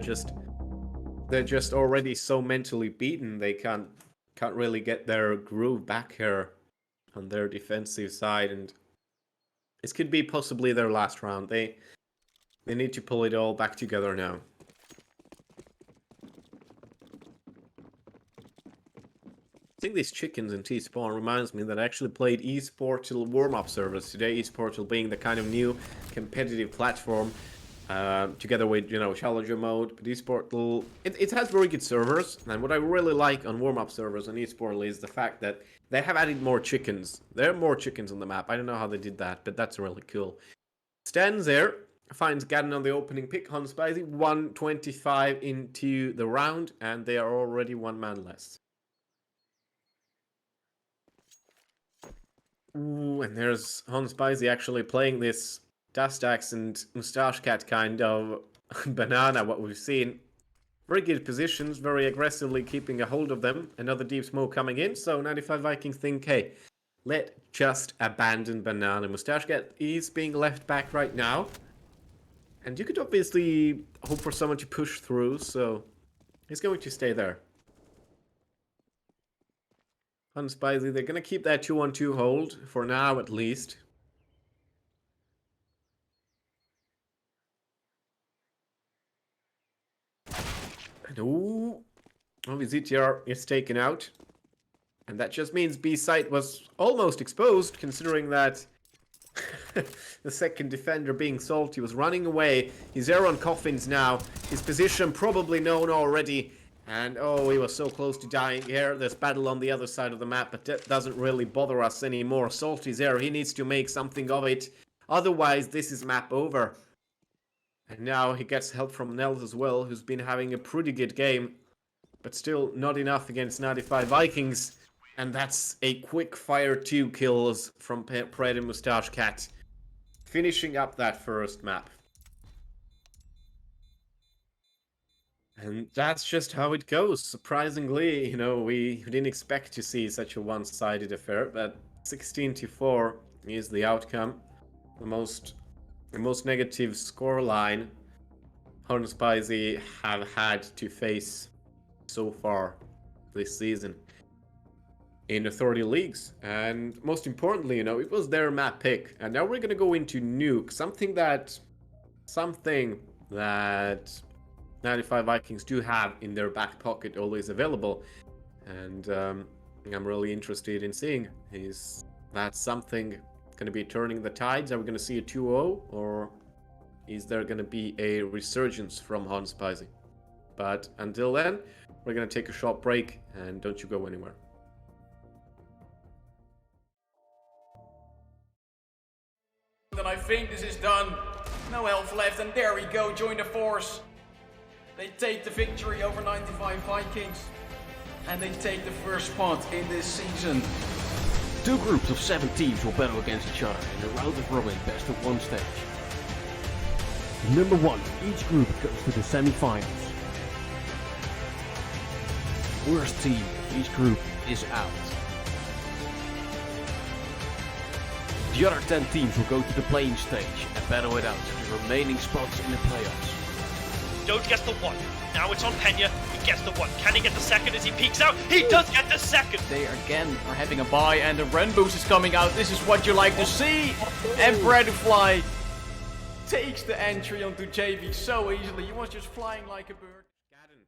just already so mentally beaten, they can't really get their groove back here on their defensive side, and this could be possibly their last round. They need to pull it all back together now. I think these chickens in T-Spawn reminds me that I actually played eSportal warm-up servers today, eSportal being the kind of new competitive platform. Together with, you know, Challenger mode, but eSportal, it has very good servers, and what I really like on warm-up servers on eSportal is the fact that they have added more chickens. There are more chickens on the map. I don't know how they did that, but that's really cool. Stands there, finds Gadden on the opening pick. Hot and Spicy, 125 into the round, and they are already one man less. Ooh, and there's Hot and Spicy actually playing this Dust Axe and Mustache Cat kind of banana, what we've seen. Very good positions, very aggressively keeping a hold of them. Another deep smoke coming in, so 95 Vikings think, hey, let just abandon banana. Mustache Cat is being left back right now. And you could obviously hope for someone to push through, so he's going to stay there. On Spicy, they're going to keep that 2-on-2 hold, for now at least. And ooh, ZTR is taken out. And that just means B site was almost exposed, considering that the second defender being salty was running away. He's there on coffins now. His position probably known already. And oh, he was so close to dying here. There's battle on the other side of the map, but that doesn't really bother us anymore. Salty's there. He needs to make something of it. Otherwise, this is map over. And now he gets help from Nels as well, who's been having a pretty good game. But still not enough against 95 Vikings. And that's a quick fire 2 kills from Pred and Mustache Cat. Finishing up that first map. And that's just how it goes. Surprisingly, you know, we didn't expect to see such a one-sided affair, but 16-4 is the outcome. The most the most negative scoreline Horn Spicy have had to face so far this season in Authority Leagues. And most importantly, you know, it was their map pick. And now we're gonna go into Nuke, something that 95 Vikings do have in their back pocket, always available. And I'm really interested in seeing, is that something going to be turning the tides? Are we going to see a 2-0, or is there going to be a resurgence from Hans Spicy? But until then, we're going to take a short break, and don't you go anywhere. Then I think this is done. No health left, and there we go, join the force. They take the victory over 95 Vikings. And they take the first spot in this season. Two groups of 7 teams will battle against each other in a round of robin best of 1 stage. Number 1, each group goes to the semi-finals. Worst team of each group is out. The other 10 teams will go to the playing stage and battle it out for the remaining spots in the playoffs. Don't guess the 1. Now it's on Pena. He gets the 1. Can he get the second as he peeks out? He does get the second. They again are having a bye and the run boost is coming out. This is what you like to see. And Bradfly takes the entry onto JV so easily. He was just flying like a bird. Gadden,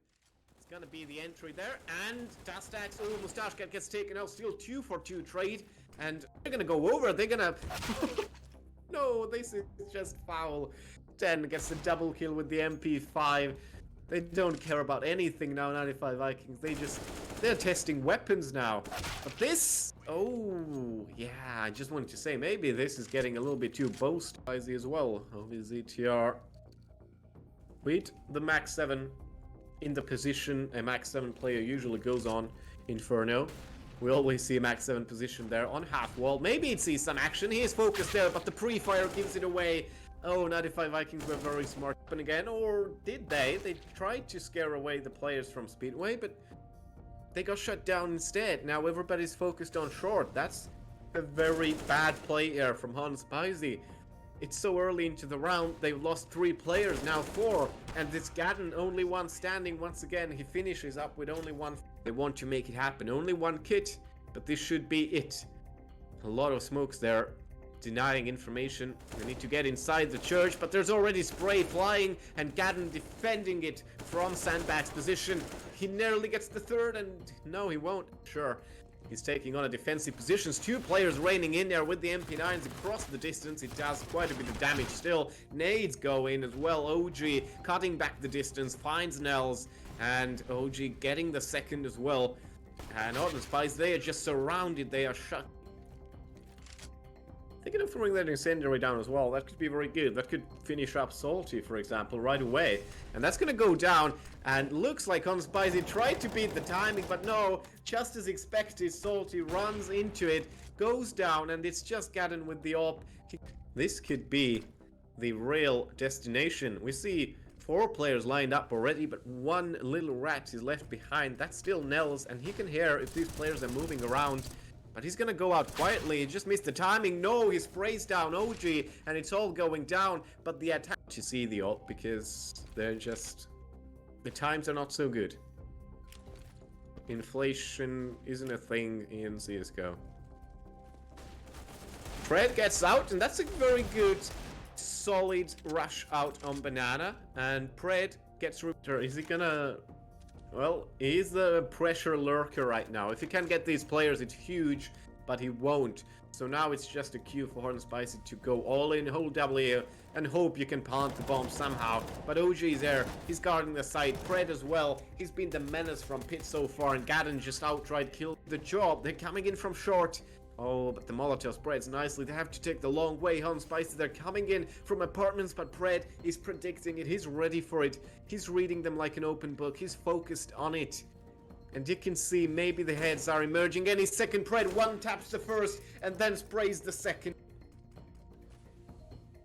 it's gonna be the entry there, and Dastax, Mustache gets taken out. Still 2-for-2 trade, and they're gonna go over. They're gonna... No, this is just foul. 10 gets the double kill with the MP5. They don't care about anything now, 95 Vikings. They're testing weapons now. But this, oh, yeah, I just wanted to say, maybe this is getting a little bit too boast-spicy as well. Obviously, TR with the Max 7 in the position a Max 7 player usually goes on, Inferno. We always see a Max 7 position there on half wall. Maybe it sees some action. He is focused there, but the pre-fire gives it away. Oh, 95 Vikings were very smart. And again, or did they? They tried to scare away the players from Speedway, but they got shut down instead. Now everybody's focused on short. That's a very bad play here from Hans Spicy. It's so early into the round. They've lost 3 players, now 4. And this Gadden, only one standing. Once again, he finishes up with only 1. They want to make it happen. Only 1 kit, but this should be it. A lot of smokes there. Denying information. They need to get inside the church, but there's already spray flying, and Gadden defending it from Sandbag's position. He nearly gets the 3rd, and no, he won't. Sure, he's taking on a defensive positions. 2 players raining in there with the MP9s across the distance. It does quite a bit of damage still. Nades go in as well. OG cutting back the distance, finds Nels, and OG getting the 2nd as well. And Orton Spice, they are just surrounded. They are shut. Thinking of throwing that incendiary down as well. That could be very good. That could finish up Salty, for example, right away. And that's going to go down. And looks like Hans Spicy tried to beat the timing, but no. Just as expected, Salty runs into it, goes down, and it's just Gadden with the AWP. This could be the real destination. We see 4 players lined up already, but 1 little rat is left behind. That's still Nels, and he can hear if these players are moving around. But he's gonna go out quietly. He just missed the timing. No, he sprays down OG, and it's all going down. But the attack, you see the ult, because they're just... the times are not so good. Inflation isn't a thing in CSGO. Fred gets out, and that's a very good, solid rush out on Banana. And Pred gets... Is he gonna... Well, he's the pressure lurker right now. If he can get these players, it's huge, but he won't. So now it's just a cue for Horn Spicy to go all in, hold W, and hope you can plant the bomb somehow. But OG is there. He's guarding the site. Pred as well. He's been the menace from pit so far, and Gadden just outright killed the job. They're coming in from short. Oh, but the Molotov spreads nicely. They have to take the long way. Hans Spicy, they're coming in from apartments, but Pred is predicting it. He's ready for it. He's reading them like an open book. He's focused on it. And you can see maybe the heads are emerging. Any second, Pred one taps the first and then sprays the second.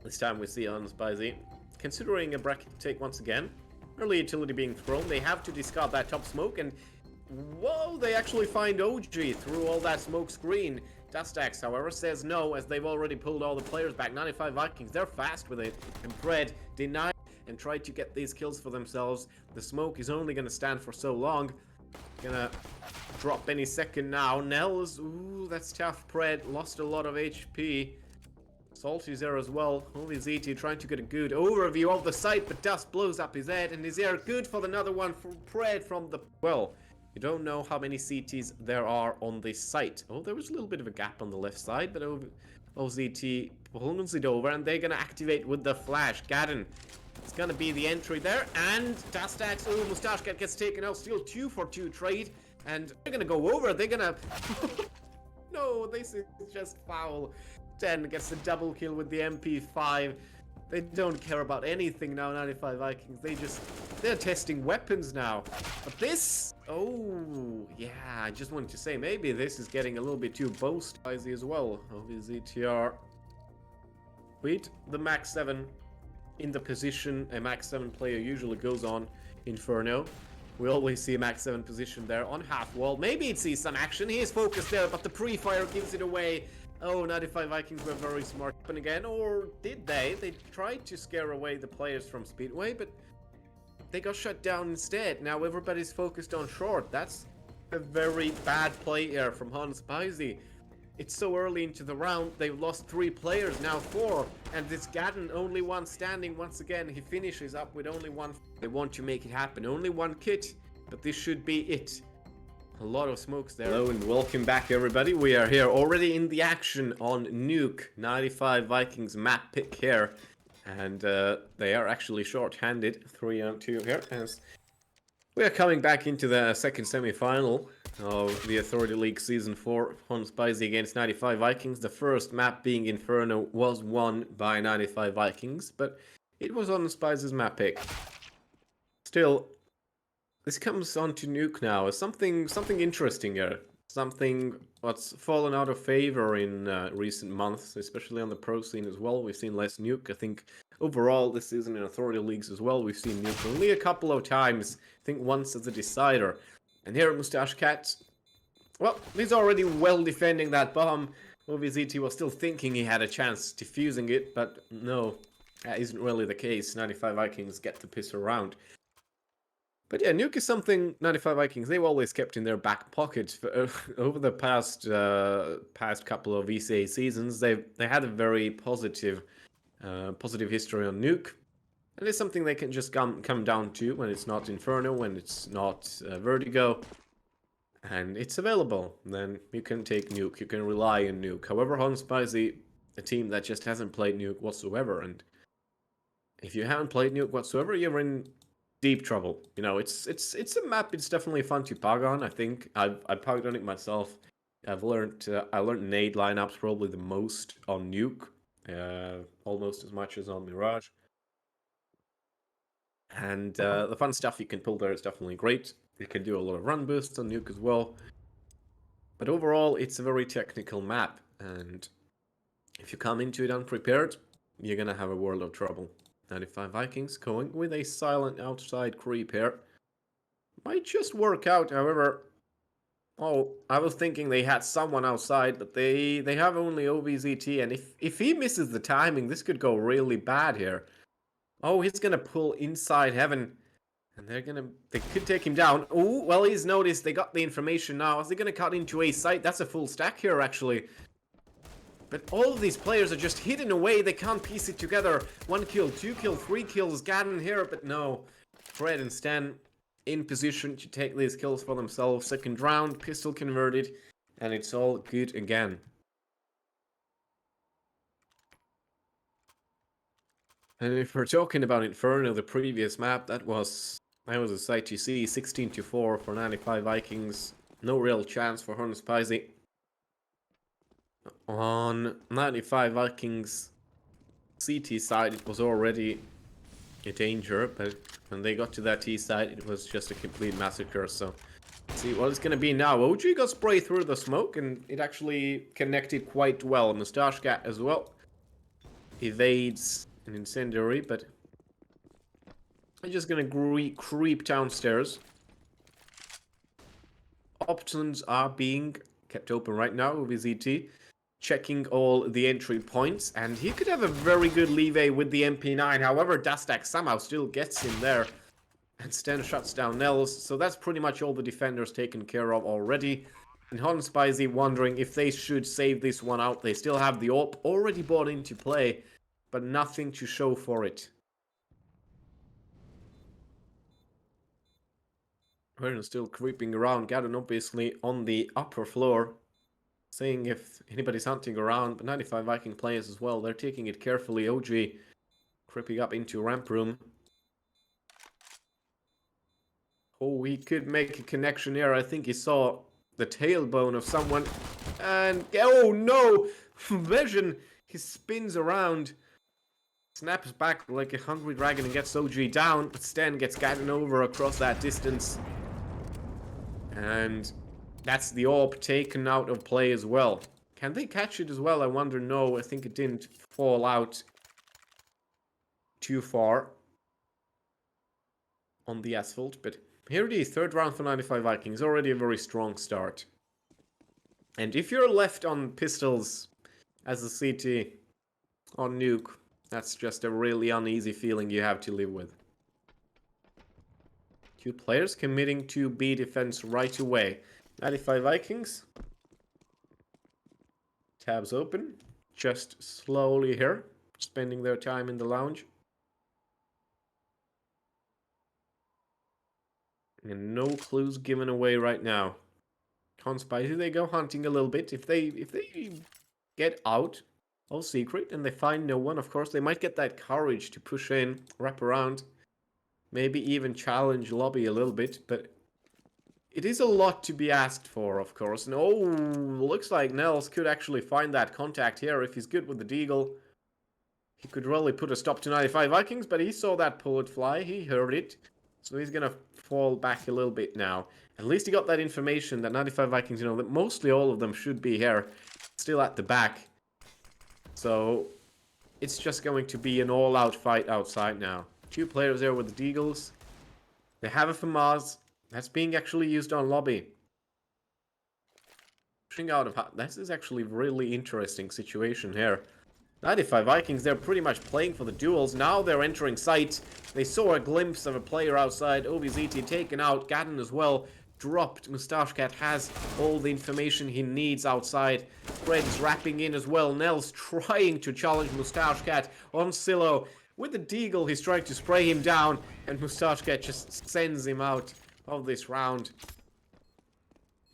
This time we see Hans Spicy considering a bracket take once again. Early utility being thrown. They have to discard that top smoke, and whoa, they actually find OG through all that smoke screen. Dustax, however, says no, as they've already pulled all the players back. 95 Vikings, they're fast with it. And Pred denied and tried to get these kills for themselves. The smoke is only going to stand for so long. Gonna drop any second now. Nels, ooh, that's tough. Pred lost a lot of HP. Salty's there as well. Only ZT trying to get a good overview of the site, but Dust blows up his head, and is there good for another one from Pred from the... Well, you don't know how many CTs there are on this site. Oh, there was a little bit of a gap on the left side, but OZT pulls it over, and they're gonna activate with the flash. Gadden, it's gonna be the entry there, and Dustax, oh, Mustache Cat gets taken out. Still 2-for-2 trade, and they're gonna go over. They're gonna... No, this is just foul. 10 gets the double kill with the MP5. They don't care about anything now, 95 Vikings. They're testing weapons now. But this, oh, yeah, I just wanted to say, maybe this is getting a little bit too boasty as well. OVZTR. With the Max 7 in the position a Max 7 player usually goes on, Inferno. We always see a Max 7 position there on half wall. Maybe it sees some action. He is focused there, but the pre-fire gives it away. Oh, 95 Vikings were very smart. And again, or did they? They tried to scare away the players from Speedway, but they got shut down instead. Now everybody's focused on short. That's a very bad play here from Hans Speisy. It's so early into the round. They've lost 3 players, now 4. And this Gadden, only one standing once again. He finishes up with only 1. They want to make it happen. Only 1 kit, but this should be it. A lot of smokes there. Hello and welcome back, everybody. We are here already in the action on Nuke. 95 Vikings map pick here. And they are actually short-handed. 3-2 here. As we are coming back into the second semi-final of the Authority League Season 4. Hans Speisy against 95 Vikings. The first map, being Inferno, was won by 95 Vikings. But it was on Speisy's map pick. Still... This comes on to Nuke now. Something interesting here. Something what's fallen out of favor in recent months, especially on the pro scene as well. We've seen less Nuke. I think overall this season in Authority Leagues as well, we've seen Nuke only a couple of times. I think once as a decider. And here at Mustache Cat, well, he's already well defending that bomb. OVZT was still thinking he had a chance defusing it, but no, that isn't really the case. 95 Vikings get to piss around. But yeah, Nuke is something 95 Vikings, they've always kept in their back pocket. For, over the past couple of VCA seasons, they had a very positive history on Nuke. And it's something they can just come down to when it's not Inferno, when it's not Vertigo. And it's available. Then you can take Nuke, you can rely on Nuke. However, Hans Speisy, a team that just hasn't played Nuke whatsoever. And if you haven't played Nuke whatsoever, you're in deep trouble. You know, it's a map. It's definitely fun to pug on. I think I pugged on it myself. I learned nade lineups probably the most on Nuke, almost as much as on Mirage. And the fun stuff you can pull there is definitely great. You can do a lot of run boosts on Nuke as well. But overall, it's a very technical map, and if you come into it unprepared, you're gonna have a world of trouble. 95 Vikings going with a silent outside creep here. Might just work out, however. Oh, I was thinking they had someone outside, but they have only OVZT, and if he misses the timing, this could go really bad here. Oh, he's gonna pull inside heaven, and they could take him down. Oh, well, he's noticed. They got the information now. Is he gonna cut into a site? That's a full stack here, actually. But all of these players are just hidden away. They can't piece it together. 1 kill, 2 kill, 3 kills. Gadden here, but no. Fred and Stan in position to take these kills for themselves. Second round, pistol converted, and it's all good again. And if we're talking about Inferno, the previous map, that was a sight to see. 16-4 for 95 Vikings. No real chance for Hans Speisy. On 95 Vikings CT side, it was already a danger, but when they got to that T side, it was just a complete massacre. So, let's see what it's going to be now. OG got sprayed through the smoke, and it actually connected quite well. Mustache Cat as well evades an incendiary, but I'm just going to creep downstairs. Options are being kept open right now with ZT. checking all the entry points, and he could have a very good leeway with the MP9. However, Dustak somehow still gets in there, and Sten shuts down Nels, so that's pretty much all the defenders taken care of already. And Honspicy wondering if they should save this one out. They still have the AWP already brought into play, but nothing to show for it. We're still creeping around, Gadden obviously on the upper floor, seeing if anybody's hunting around, but 95 Viking players as well, they're taking it carefully. OG creeping up into ramp room. Oh, he could make a connection here. I think he saw the tailbone of someone, and oh no! Vision, he spins around, snaps back like a hungry dragon and gets OG down, but Sten gets Gadden over across that distance. And that's the AWP taken out of play as well. Can they catch it as well? I wonder. No, I think it didn't fall out too far on the asphalt. But here it is, third round for 95 Vikings. Already a very strong start. And if you're left on pistols as a CT on nuke, that's just a really uneasy feeling you have to live with. Two players committing to B defense right away. 95 Vikings. Tabs open. Just slowly here. Spending their time in the lounge. And no clues given away right now. Conspiracy, they go hunting a little bit. If they get out of secret and they find no one, of course, they might get that courage to push in, wrap around. Maybe even challenge lobby a little bit, but it is a lot to be asked for, of course. And oh, looks like Nels could actually find that contact here if he's good with the deagle. He could really put a stop to 95 Vikings, but he saw that bullet fly. He heard it. So he's going to fall back a little bit now. At least he got that information that 95 Vikings, you know, that mostly all of them should be here. Still at the back. So it's just going to be an all-out fight outside now. Two players there with the deagles. They have a FAMAS. That's being actually used on lobby. Pushing out of... This is actually a really interesting situation here. 95 Vikings, they're pretty much playing for the duels. Now they're entering sight. They saw a glimpse of a player outside. OBZT taken out. Gadden as well. Dropped. Moustache Cat has all the information he needs outside. Fred's wrapping in as well. Nels trying to challenge Moustache Cat on Silo. With the deagle, he's trying to spray him down, and Moustache Cat just sends him out of this round.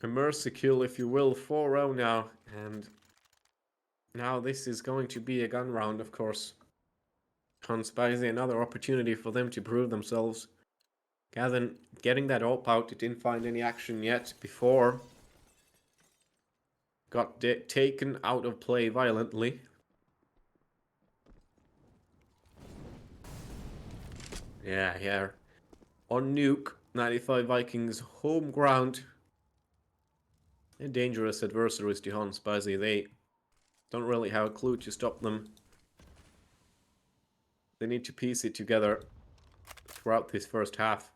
A mercy kill, if you will, 4-0 now, and now this is going to be a gun round, of course. Conspiracy, another opportunity for them to prove themselves. Gavin getting that AWP out, it didn't find any action yet before. Got taken out of play violently. Yeah. On nuke, 95 Vikings home ground. A dangerous adversaries to Honspicy. They don't really have a clue to stop them. They need to piece it together throughout this first half.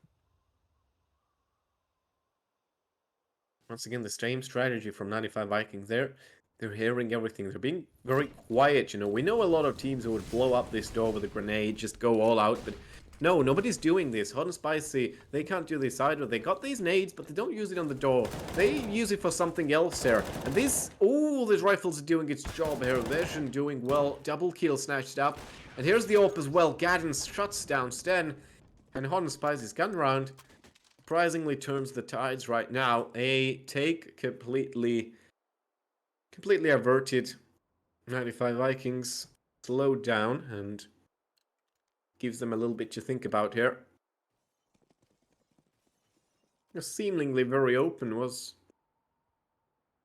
Once again, the same strategy from 95 Vikings there. They're hearing everything. They're being very quiet, you know. We know a lot of teams who would blow up this door with a grenade, just go all out, but no, nobody's doing this. Hot and Spicy, they can't do this either. They got these nades, but they don't use it on the door. They use it for something else here. And this, oh, these rifles are doing its job here. Vision doing well. Double kill snatched up. And here's the AWP as well. Gadden shuts down Sten. And Hot and Spicy's gun round surprisingly turns the tides right now. A take completely averted. 95 Vikings slowed down and gives them a little bit to think about here. Seemingly very open was...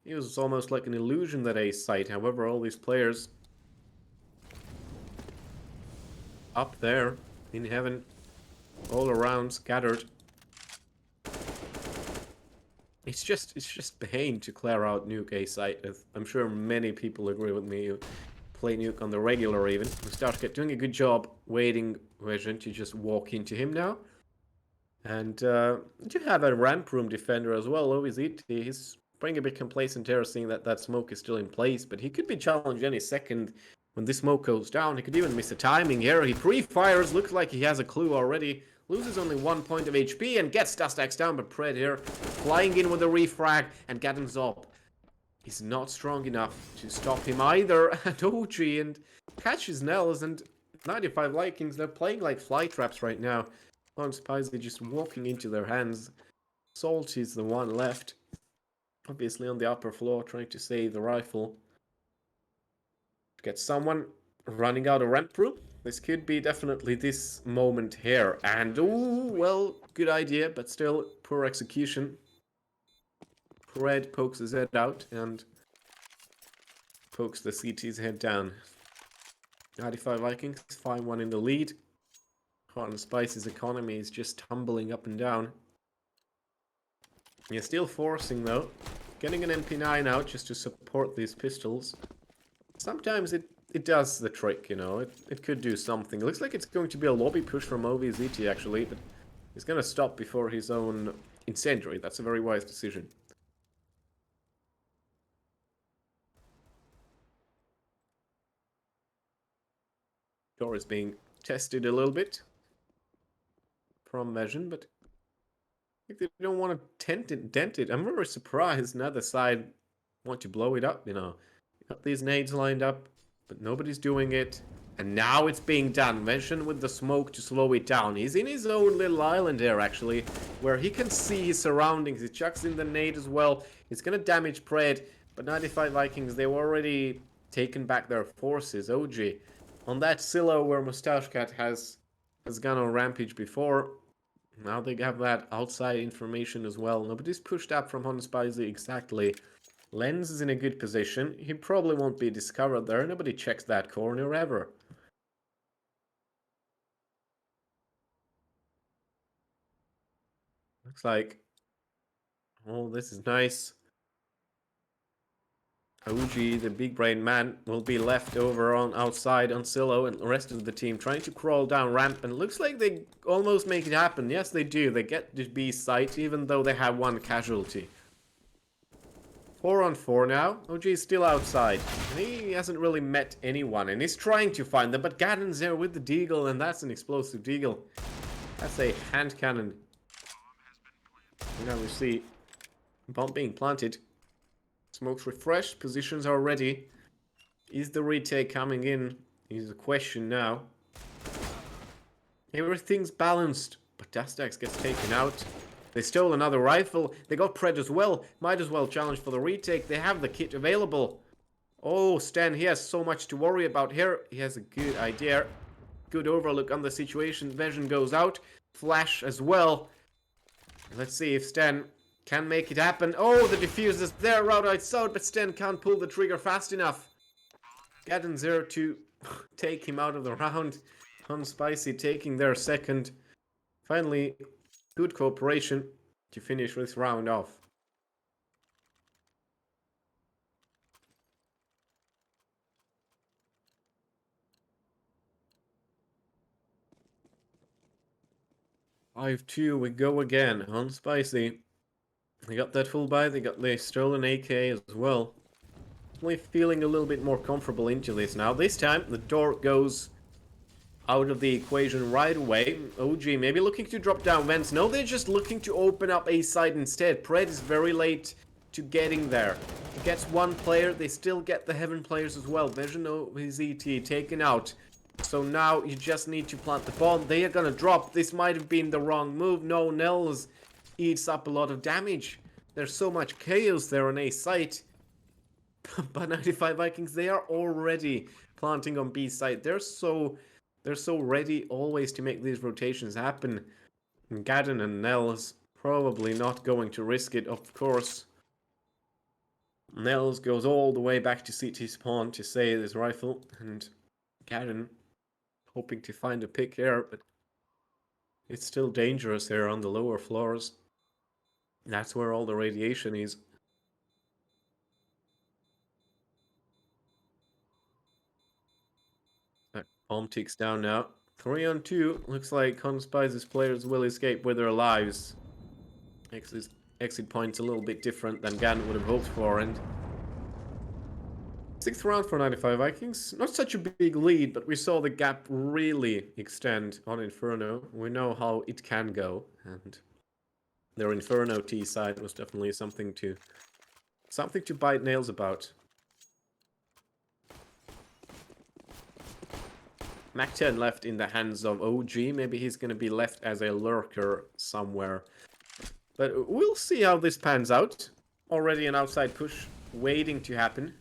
It was almost like an illusion that A site. However, all these players up there in heaven, all around, scattered. It's just pain to clear out nuke A site. I'm sure many people agree with me. You play nuke on the regular even. Moustache doing a good job waiting Vision to just walk into him now. And you have a ramp room defender as well. OBZT, he's being a bit complacent here, seeing that that smoke is still in place, but he could be challenged any second when this smoke goes down. He could even miss the timing here. He pre-fires, looks like he has a clue already. Loses only 1 point of HP and gets Dustax down, but Pred here flying in with a refrag and Gadden's up. He's not strong enough to stop him either. And OG and catches Nels, and 95 Vikings, they're playing like fly traps right now. On Spicy just walking into their hands. Salt is the one left. Obviously on the upper floor trying to save the rifle. Get someone running out of ramp room. This could be definitely this moment here. And, ooh, well, good idea, but still poor execution. Red pokes his head out and pokes the CT's head down. 95 Vikings, 5-1 in the lead. Hot and Spice's economy is just tumbling up and down. You're still forcing, though. Getting an MP9 out just to support these pistols. Sometimes it does the trick, you know. It could do something. It looks like it's going to be a lobby push from OVZT, actually, but he's going to stop before his own incendiary. That's a very wise decision. Door is being tested a little bit from Vision, but I think they don't want to dent it. I'm very surprised neither side want to blow it up, you know. Got these nades lined up, but nobody's doing it. And now it's being done. Vision with the smoke to slow it down. He's in his own little island here, actually, where he can see his surroundings. He chucks in the nade as well. It's going to damage Pred, but 95 Vikings, they've already taken back their forces. OG. On that silo where Mustache Cat has gone on rampage before, now they have that outside information as well. Nobody's pushed up from Honspicy exactly. Lens is in a good position. He probably won't be discovered there. Nobody checks that corner ever. Looks like... oh, this is nice. OG, the big brain man, will be left over on outside on Silo, and the rest of the team trying to crawl down ramp, and it looks like they almost make it happen. Yes, they do. They get to B site, even though they have one casualty. 4 on 4 now. OG is still outside. And he hasn't really met anyone, and he's trying to find them, but Gadden's there with the deagle, and that's an explosive deagle. That's a hand cannon. And now we see bomb being planted. Smoke's refreshed, positions are ready. Is the retake coming in? Is the question now. Everything's balanced, but Dustax gets taken out. They stole another rifle. They got Pred as well. Might as well challenge for the retake. They have the kit available. Oh, Stan, he has so much to worry about here. He has a good idea. Good overlook on the situation. Vision goes out. Flash as well. Let's see if Stan can make it happen. Oh, the diffuse is there, route outside, but Sten can't pull the trigger fast enough. Gadden's there to take him out of the round. Spicy taking their second. Finally, good cooperation to finish this round off. Five 2, we go again. Spicy. They got that full buy, they got the stolen AK as well. Definitely feeling a little bit more comfortable into this now. This time, the door goes out of the equation right away. OG maybe looking to drop down vents. No, they're just looking to open up a side instead. Pred is very late to getting there. He gets one player, they still get the Heaven players as well. Vision OVZT taken out. So now you just need to plant the bomb. They are gonna drop. This might have been the wrong move. No, Nels eats up a lot of damage. There's so much chaos there on A site. But 95 Vikings, they are already planting on B site. They're so ready always to make these rotations happen. And Gadden and Nels probably not going to risk it, of course. Nels goes all the way back to CT spawn to save his rifle, and Gadden hoping to find a pick here, but it's still dangerous here on the lower floors. That's where all the radiation is. That bomb ticks down now. 3 on 2. Looks like Conspice's players will escape with their lives. X is exit point's a little bit different than Gan would have hoped for, and 6th round for 95 Vikings. Not such a big lead, but we saw the gap really extend on Inferno. We know how it can go, and their Inferno T side was definitely something to bite nails about. Mac 10 left in the hands of OG. Maybe he's going to be left as a lurker somewhere. But we'll see how this pans out. Already an outside push waiting to happen.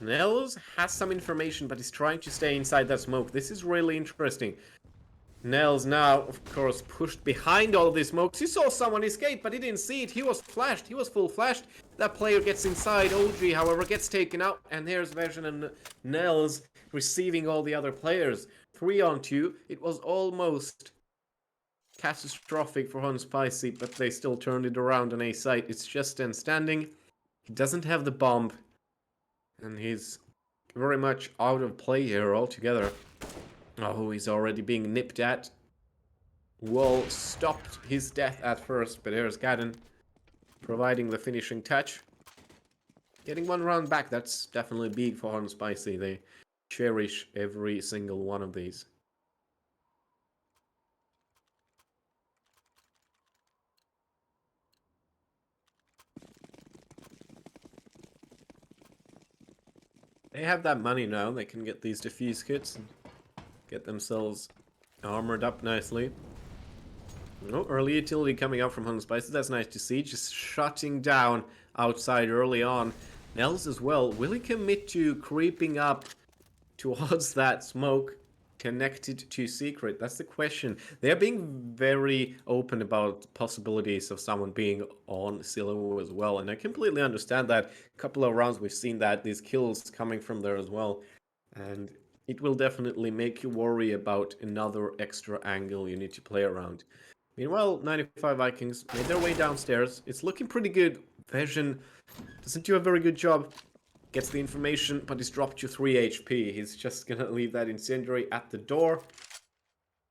Nels has some information, but he's trying to stay inside that smoke. This is really interesting. Nels now, of course, pushed behind all these smokes. He saw someone escape, but he didn't see it. He was flashed. He was full flashed. That player gets inside. OG, however, gets taken out. And there's Version and Nels receiving all the other players. 3-on-2. It was almost catastrophic for Hun Spicy, but they still turned it around on A site. It's just Sten standing. He doesn't have the bomb. And he's very much out of play here altogether. Oh, he's already being nipped at. Wall stopped his death at first, but here's Gadden providing the finishing touch. Getting one round back, that's definitely big for Hot and Spicy. They cherish every single one of these. They have that money now. They can get these defuse kits and get themselves armored up nicely. Oh, early utility coming out from Hun Spices. That's nice to see. Just shutting down outside early on. Nels as well. Will he commit to creeping up towards that smoke connected to Secret? That's the question. They're being very open about possibilities of someone being on Silo as well. And I completely understand that. A couple of rounds we've seen that. These kills coming from there as well. And it will definitely make you worry about another extra angle you need to play around. Meanwhile, 95 Vikings made their way downstairs. It's looking pretty good. Vision doesn't do a very good job. Gets the information, but he's dropped to 3 HP. He's just gonna leave that incendiary at the door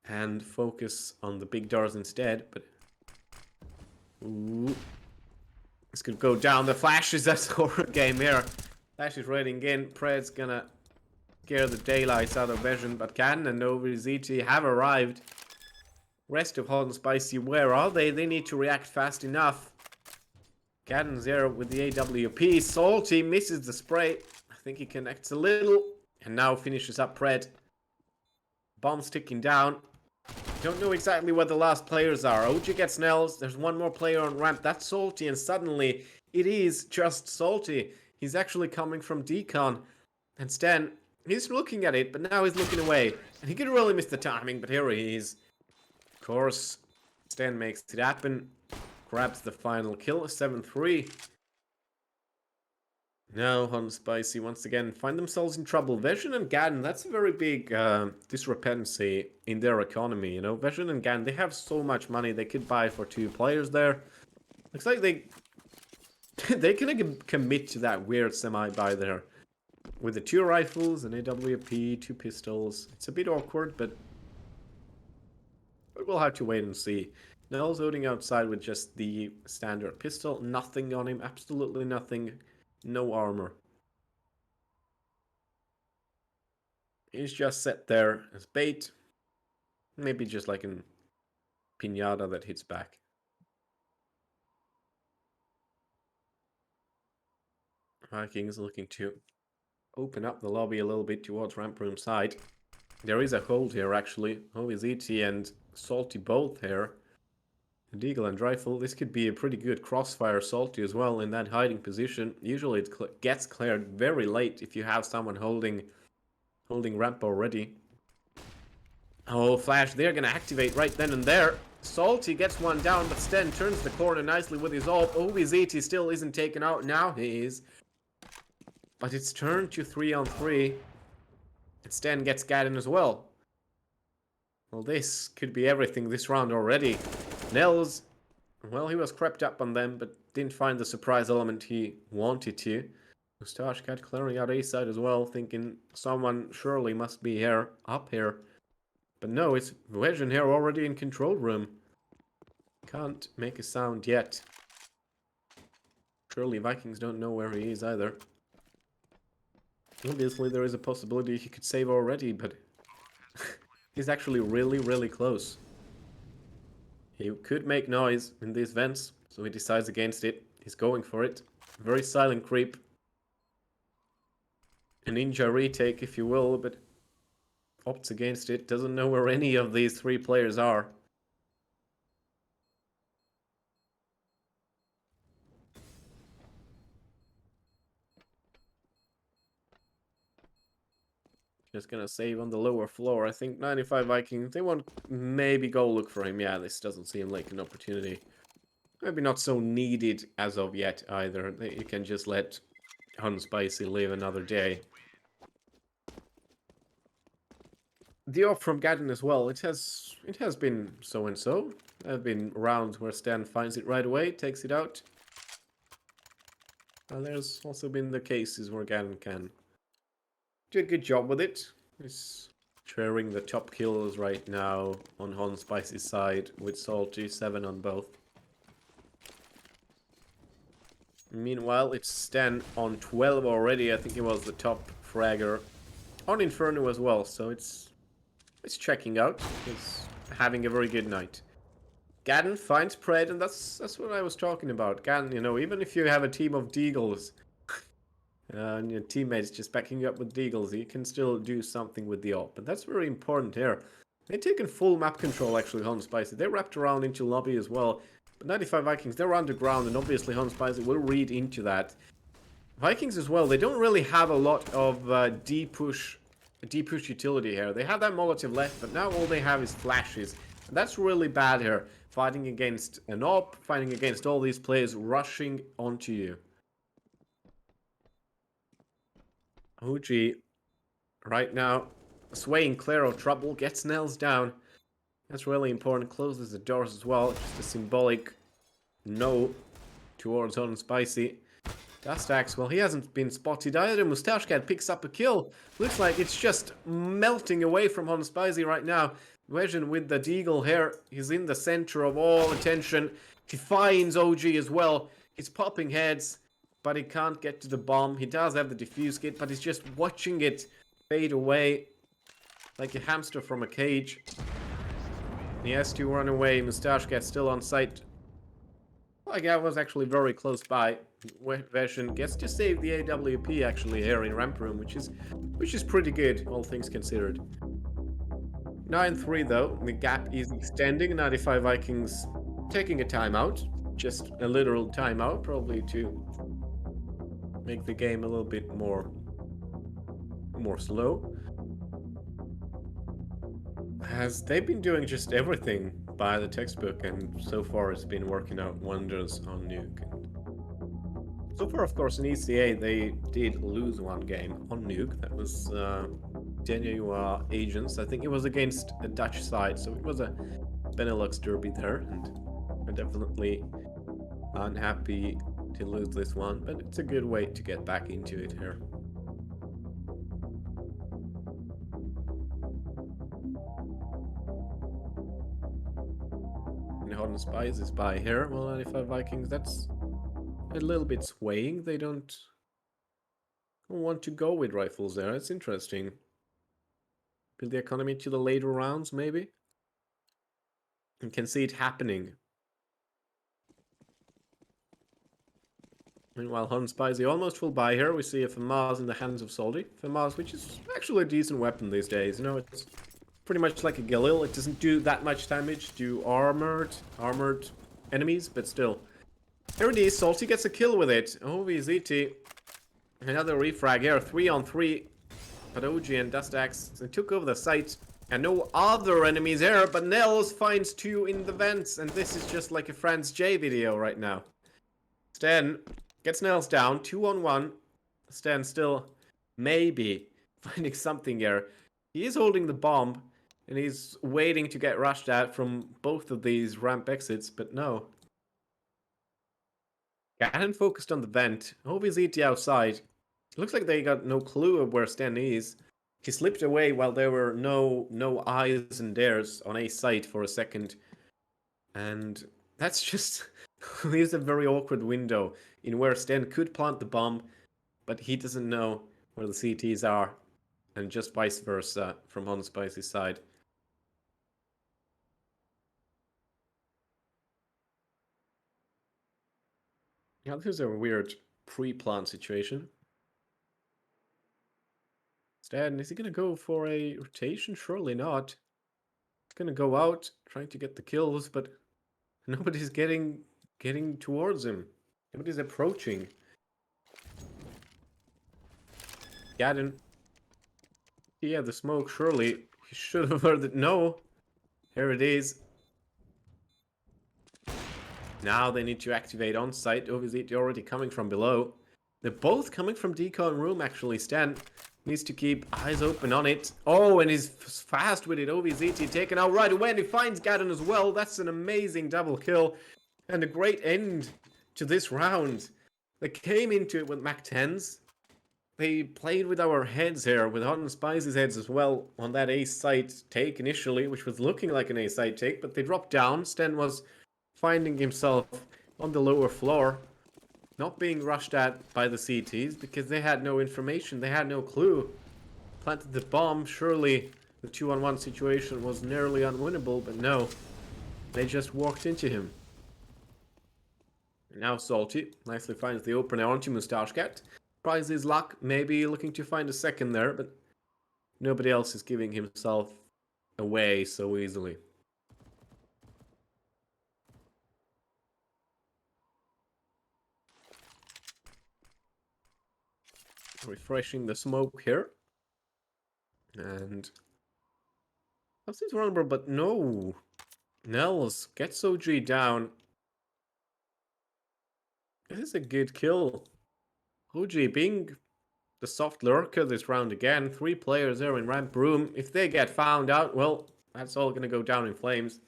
and focus on the big doors instead. But ooh, this could go down. The flashes. That's a horror game here. Flash is raiding in. Pred's gonna scare the daylights out of Vision, but Can and NovaZT have arrived. Rest of Hot and Spicy, where are they? They need to react fast enough. Gadden's there with the AWP. Salty misses the spray. I think he connects a little. And now finishes up Pred. Bombs ticking down. Don't know exactly where the last players are. OG gets Nels. There's one more player on ramp. That's Salty. And suddenly, it is just Salty. He's actually coming from Decon. And Sten, he's looking at it, but now he's looking away. And he could really miss the timing, but here he is. Of course, Sten makes it happen. Grabs the final kill, 7-3. Now, Hot and Spicy once again find themselves in trouble. Vision and Gadden, that's a very big discrepancy in their economy, you know. Vision and Gadden, they have so much money, they could buy for 2 players there. Looks like they can commit to that weird semi-buy there. With the 2 rifles, an AWP, 2 pistols. It's a bit awkward, but we'll have to wait and see. Nels holding outside with just the standard pistol. Nothing on him. Absolutely nothing. No armor. He's just set there as bait. Maybe just like a pinata that hits back. Vikings looking to open up the lobby a little bit towards ramp room side. There is a hold here actually. OVZT and Salty both here. Deagle and Rifle, this could be a pretty good crossfire. Salty as well in that hiding position. Usually it gets cleared very late if you have someone holding ramp already. Oh, Flash, they're gonna activate right then and there. Salty gets one down, but Sten turns the corner nicely with his ult. OVZT still isn't taken out. Now he is. But it's turned to 3-on-3. And Sten gets Gadden as well. Well, this could be everything this round already. Nels, well, he was crept up on them, but didn't find the surprise element he wanted to. Moustache Cat clearing out A side as well, thinking someone surely must be here, up here. But no, it's Vision here already in control room. Can't make a sound yet. Surely Vikings don't know where he is either. Obviously there is a possibility he could save already, but he's actually really, really close. He could make noise in these vents, so he decides against it. He's going for it. Very silent creep. A ninja retake, if you will, but opts against it. Doesn't know where any of these three players are. Just gonna save on the lower floor. I think 95 Vikings, they won't maybe go look for him. Yeah, this doesn't seem like an opportunity. Maybe not so needed as of yet either. You can just let Hun Spicy live another day. The off from Gadden as well, it has been so-and-so. There have been rounds where Stan finds it right away, takes it out. And there's also been the cases where Gadden can do a good job with it. He's sharing the top kills right now on Hon Spicy's side with Salty, 7 on both. Meanwhile, it's Stan on 12 already. I think he was the top fragger on Inferno as well, so it's checking out. He's having a very good night. Gadden finds Pred, and that's what I was talking about. Gadden, you know, even if you have a team of Deagles, and your teammates just backing you up with Deagles, you can still do something with the op. But that's very important here. They've taken full map control, actually, Hon Spicy. They wrapped around into lobby as well. But 95 Vikings, they're underground, and obviously Hon Spicy will read into that. Vikings as well, they don't really have a lot of D-push utility here. They have that Molotov left, but now all they have is flashes. And that's really bad here. Fighting against an op, fighting against all these players rushing onto you. OG, right now, swaying clear of trouble, gets nails down. That's really important. Closes the doors as well. Just a symbolic no towards Hon Spicy. Dustax, well, he hasn't been spotted either. Moustache Cat picks up a kill. Looks like it's just melting away from Hon Spicy right now. Vision with the deagle here. He's in the center of all attention. He finds OG as well. He's popping heads, but he can't get to the bomb. He does have the defuse kit, but he's just watching it fade away like a hamster from a cage. He has to run away. Moustache Cat's still on site. Like I was actually very close by. Vision gets to save the AWP actually here in ramp room, which is pretty good, all things considered. 9-3 though, the gap is extending. 95 Vikings taking a timeout, just a literal timeout, probably to make the game a little bit more slow. As they've been doing just everything by the textbook, and so far it's been working out wonders on Nuke. And so far, of course, in ECA they did lose one game on Nuke. That was Denua Agents. I think it was against a Dutch side, so it was a Benelux derby there, and I'm definitely unhappy to lose this one, but it's a good way to get back into it here. Hon Spice is by here. Well, 95 Vikings, that's a little bit swaying. They don't want to go with rifles there. It's interesting. Build the economy to the later rounds, maybe? You can see it happening. Meanwhile, Hon Spicy almost full buy here. We see a FAMAS in the hands of Salty. FAMAS, which is actually a decent weapon these days. You know, it's pretty much like a Galil. It doesn't do that much damage to armored enemies, but still. Here it is. Salty gets a kill with it. OVZT. Another refrag here. 3-on-3. But OG and Dustax, they took over the site. And no other enemies here, but Nels finds 2 in the vents. And this is just like a Franz J video right now. Stan gets Nels down. 2-on-1. Stan still maybe finding something here. He is holding the bomb. And he's waiting to get rushed at from both of these ramp exits, but no. Gadden focused on the vent. OVZT outside. Looks like they got no clue of where Stan is. He slipped away while there were no eyes and dares on A site for a second. And that's just leaves a very awkward window in where Sten could plant the bomb, but he doesn't know where the CTs are, and just vice versa from Hunspicy's side. Now this is a weird pre-plant situation. Stan, is he gonna go for a rotation? Surely not. He's gonna go out, trying to get the kills, but nobody's getting towards him. Nobody's approaching. Gadden. Yeah, the smoke, surely. He should have heard it. No. Here it is. Now they need to activate on site. Obviously, they're already coming from below. They're both coming from decon room, actually. Stan needs to keep eyes open on it. Oh, and he's fast with it. OVZT taken out right away, and he finds Gadden as well. That's an amazing double kill. And a great end to this round. They came into it with Mac 10s. They played with our heads here, with Hot and Spicy's heads as well, on that A site take initially, which was looking like an A site take, but they dropped down. Sten was finding himself on the lower floor, not being rushed at by the CTs because they had no information, they had no clue. Planted the bomb, surely the 2-on-1 situation was nearly unwinnable, but no, they just walked into him. Now Salty nicely finds the opener onto Moustache Cat. Tries his luck, maybe looking to find a second there, but nobody else is giving himself away so easily. Refreshing the smoke here. And something's wrong, but no. Nels gets OG down. This is a good kill. OG being the soft lurker this round again. 3 players there in ramp room. If they get found out, well, that's all gonna go down in flames.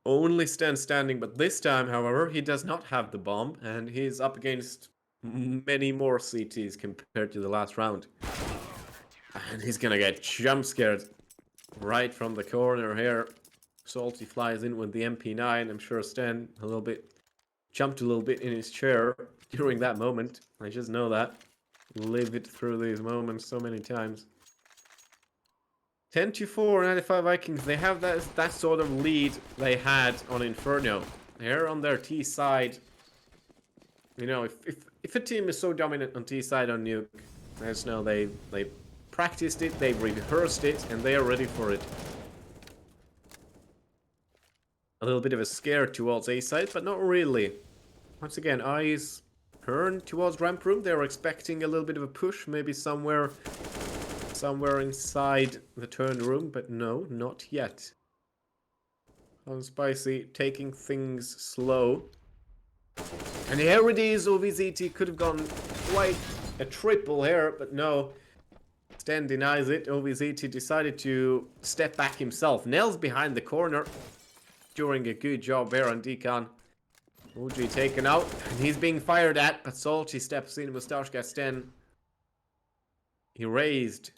Only Sten standing, but this time, however, he does not have the bomb, and he's up against many more CTs compared to the last round. And he's gonna get jump scared right from the corner here. Salty flies in with the MP9. I'm sure Sten jumped a little bit in his chair during that moment. I just know that. Live it through these moments so many times. 10-4, 95Vikings. They have that sort of lead they had on Inferno. They're on their T side. You know, if a team is so dominant on T side on Nuke, I just know they practiced it, they rehearsed it, and they are ready for it. A little bit of a scare towards A side, but not really. Once again, eyes turn towards ramp room. They're expecting a little bit of a push, maybe somewhere inside the turn room, but no, not yet. Spicy taking things slow. And here it is. OVZT could have gone quite a triple here, but no. Sten denies it. OVZT decided to step back himself. Nels behind the corner, doing a good job there on Decon. OG taken out, and he's being fired at, but Salty steps in. Moustache got Sten. He raised.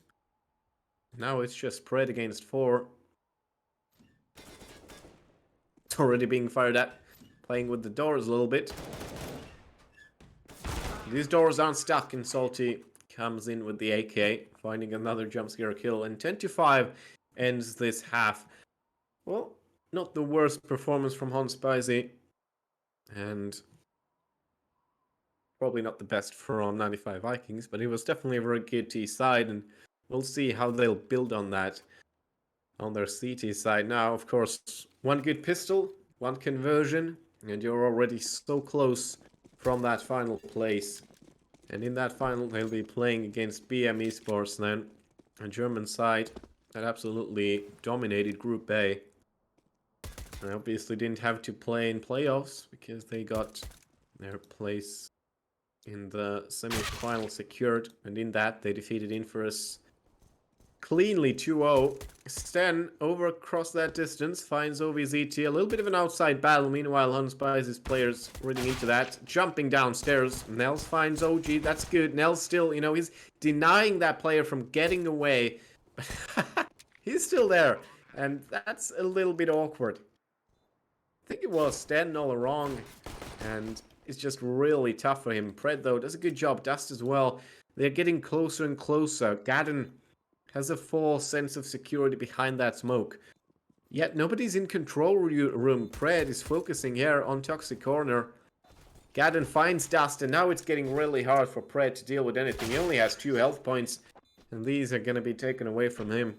Now it's just spread against 4. It's already being fired at. Playing with the doors a little bit. These doors aren't stuck, and Salty comes in with the AK, finding another jump scare kill, and 10-5 ends this half. Well, not the worst performance from Hunspicy, and probably not the best from 95Vikings, but it was definitely a very good T side, and we'll see how they'll build on that on their CT side. Now, of course, 1 good pistol, 1 conversion, and you're already so close from that final place. And in that final, they'll be playing against BM Esports then, a German side that absolutely dominated Group A. And obviously didn't have to play in playoffs because they got their place in the semi-final secured, and in that they defeated Inferus cleanly 2-0. Sten over across that distance, finds OVZT. A little bit of an outside battle. Meanwhile, Hunspice's players running into that. Jumping downstairs. Nels finds OG. That's good. Nels still, you know, he's denying that player from getting away. He's still there. And that's a little bit awkward. I think it was Sten all along. And it's just really tough for him. Pred, though, does a good job. Dust as well. They're getting closer and closer. Gadden has a full sense of security behind that smoke. Yet nobody's in control room. Pred is focusing here on Toxic Corner. Gadden finds Dust, and now it's getting really hard for Pred to deal with anything. He only has 2 health points, and these are going to be taken away from him.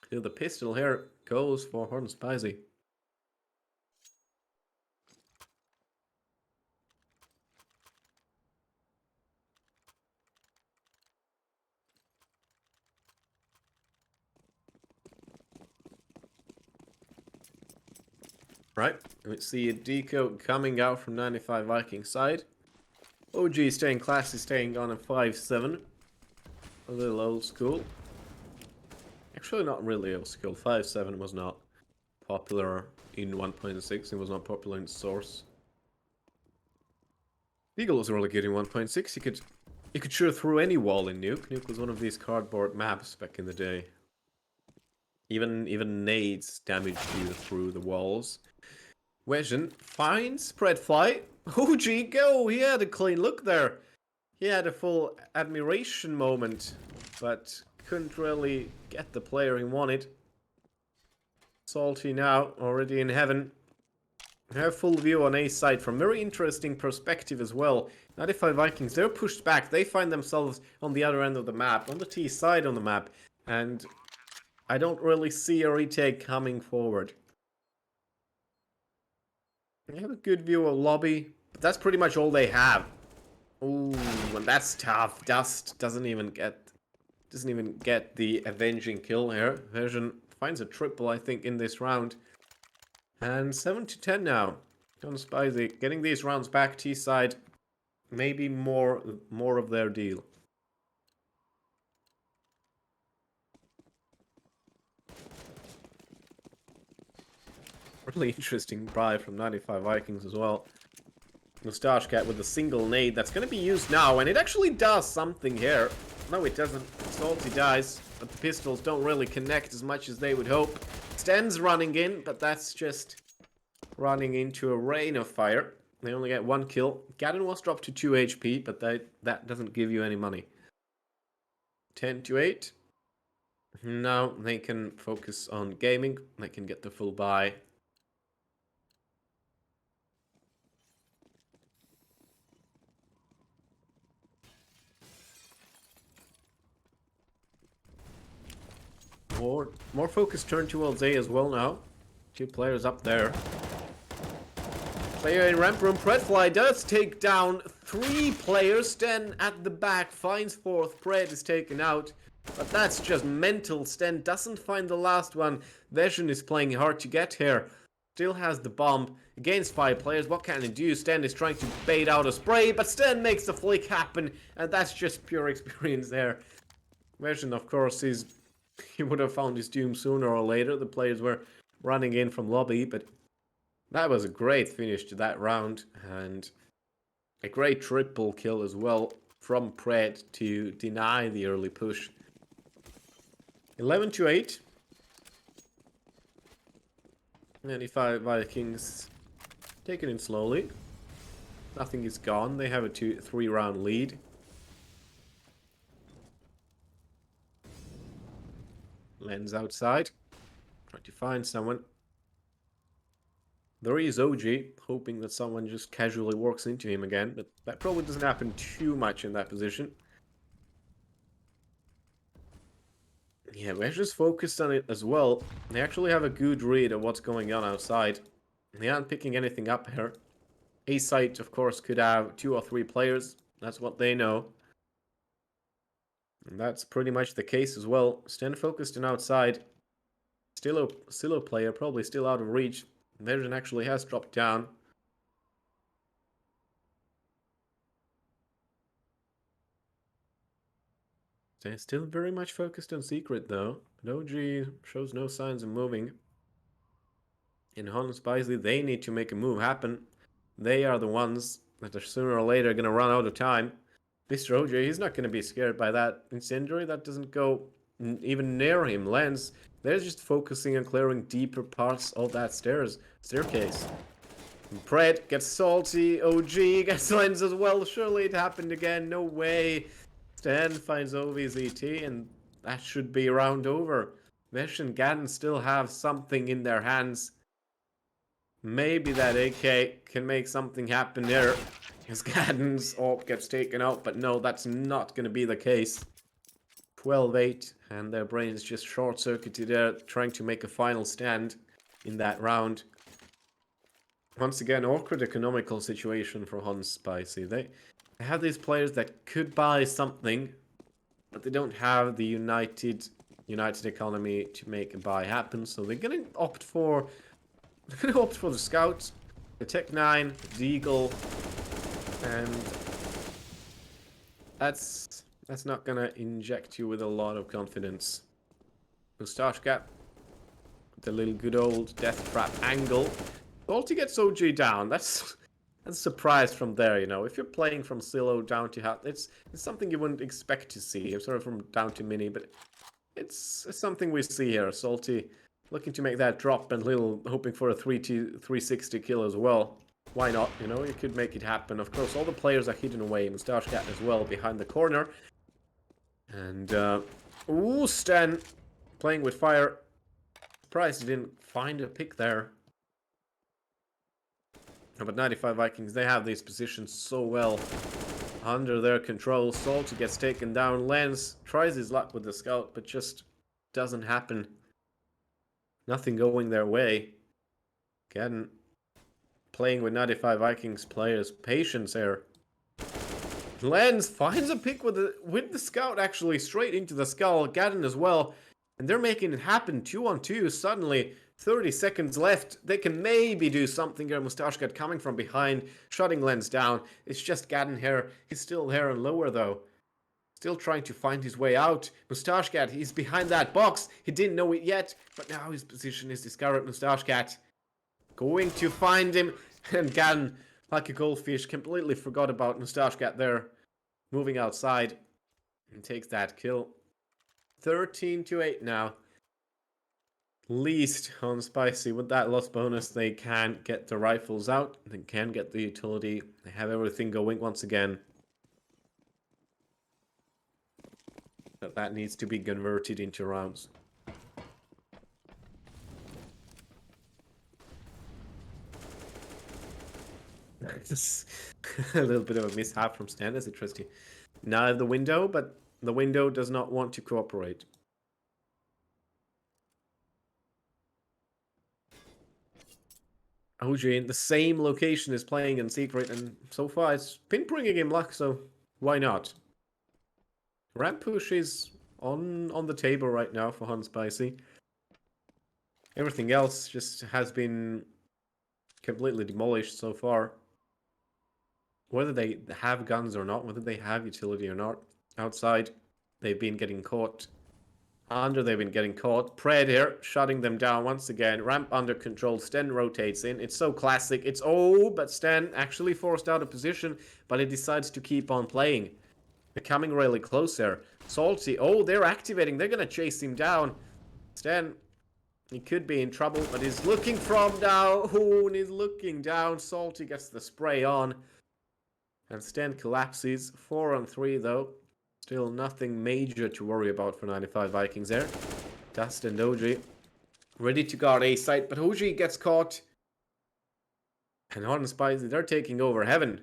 The pistol here goes for Hornspicy. Right, let's see a deco coming out from 95Vikings side. OG staying classy, staying on a 5-7. A little old school. Actually, not really old school. 5-7 was not popular in 1.6. It was not popular in Source. Eagle was really good in 1.6. You could shoot through any wall in Nuke. Nuke was one of these cardboard maps back in the day. Even nades damaged you through the walls. Wesion finds Spreadfly. OG go! He had a clean look there. He had a full admiration moment, but couldn't really get the player he wanted. Salty now, already in heaven. I have full view on A side from very interesting perspective as well. 95Vikings, they're pushed back. They find themselves on the other end of the map, on the T side on the map, and I don't really see a retake coming forward. They have a good view of lobby, but that's pretty much all they have. Ooh, and that's tough. Dust doesn't even get the avenging kill here. Version finds a triple, I think, in this round. And 7-10 now. Spicy getting these rounds back. T side, maybe more of their deal. Really interesting buy from 95Vikings as well. Moustache Cat with a single nade that's going to be used now, and it actually does something here. No, it doesn't. Salty dies, but the pistols don't really connect as much as they would hope. Sten's running in, but that's just running into a rain of fire. They only get 1 kill. Gadden was dropped to 2 HP, but that doesn't give you any money. 10-8. Now they can focus on gaming. They can get the full buy. More focus turned towards A as well now. 2 players up there. Player in ramp room. Predfly does take down 3 players. Sten at the back finds 4th. Pred is taken out. But that's just mental. Sten doesn't find the last one. Vision is playing hard to get here. Still has the bomb against 5 players. What can he do? Sten is trying to bait out a spray, but Sten makes the flick happen. And that's just pure experience there. Vision, of course, he would have found his doom sooner or later. The players were running in from lobby, but that was a great finish to that round, and a great triple kill as well from Pred to deny the early push. 11-8. 95Vikings taking it slowly. Nothing is gone. They have a 2-3 round lead. Lens outside. Trying to find someone. There is OG, hoping that someone just casually walks into him again, but that probably doesn't happen too much in that position. Yeah, we're just focused on it as well. They actually have a good read of what's going on outside. They aren't picking anything up here. A site, of course, could have 2 or 3 players. That's what they know. And that's pretty much the case as well. Stand focused and outside. Still a player, probably still out of reach. Version actually has dropped down. They're still very much focused on Secret, though. But OG shows no signs of moving. In Hon Spicy, they need to make a move happen. They are the ones that are sooner or later going to run out of time. Mr. OJ, he's not going to be scared by that incendiary. That doesn't go even near him. Lens, they're just focusing on clearing deeper parts of that staircase. Pred gets salty. OG gets Lens as well. Surely it happened again. No way. Stan finds OVZT, and that should be round over. Vesh and Gadden still have something in their hands. Maybe that AK can make something happen there. As Gadden's AWP gets taken out, but no, that's not going to be the case. 12-8, and their brains just short-circuited there, trying to make a final stand in that round. Once again, awkward economical situation for Hun Spicy. They have these players that could buy something, but they don't have the united economy to make a buy happen, so they're going to opt for the Scouts, the Tech 9, the Eagle, and that's not gonna inject you with a lot of confidence. Moustache Gap, the little good old death trap angle. Salty gets OG down. That's a surprise from there, you know. If you're playing from Silo down to Hat, it's something you wouldn't expect to see. I'm sort of from down to Mini, but it's something we see here. Salty looking to make that drop and Little hoping for a 360 kill as well. Why not? You know, you could make it happen. Of course, all the players are hidden away. Moustache Cat as well behind the corner. And, ooh, Stan playing with fire. Surprised he didn't find a pick there. But 95Vikings, they have these positions so well under their control. Salty gets taken down. Lens tries his luck with the scout, but just doesn't happen. Nothing going their way. Again, playing with 95Vikings players' patience here. Lens finds a pick with the scout, actually, straight into the skull. Gadden as well. And they're making it happen. 2-on-2. Suddenly, 30 seconds left. They can maybe do something here. Moustache Cat coming from behind, shutting Lens down. It's just Gadden here. He's still there and lower, though. Still trying to find his way out. Moustache Cat, he's behind that box. He didn't know it yet, but now his position is discovered. Moustache Cat going to find him. And Gadden, like a goldfish, completely forgot about Moustache Cat there. Moving outside and takes that kill. 13-8 now. Least on Spicy. With that loss bonus, they can get the rifles out. They can get the utility. They have everything going once again. But that needs to be converted into rounds. A little bit of a mishap from Stan, that's interesting. Now the window, but the window does not want to cooperate. OG in the same location is playing in Secret, and so far it's been bringing him luck, so why not? Ramp push is on the table right now for Hun Spicy. Everything else just has been completely demolished so far. Whether they have guns or not, whether they have utility or not. Outside, they've been getting caught. Under, they've been getting caught. Pred here, shutting them down once again. Ramp under control. Sten rotates in. It's so classic. It's but Sten actually forced out of position, but he decides to keep on playing. They're coming really close here. Salty, they're activating. They're going to chase him down. Sten, he could be in trouble, but he's looking from down. And he's looking down. Salty gets the spray on. And Sten collapses. 4-on-3 though. Still nothing major to worry about for 95Vikings there. Dust and OG ready to guard A site, but OG gets caught. And Hon Spicy, they're taking over Heaven.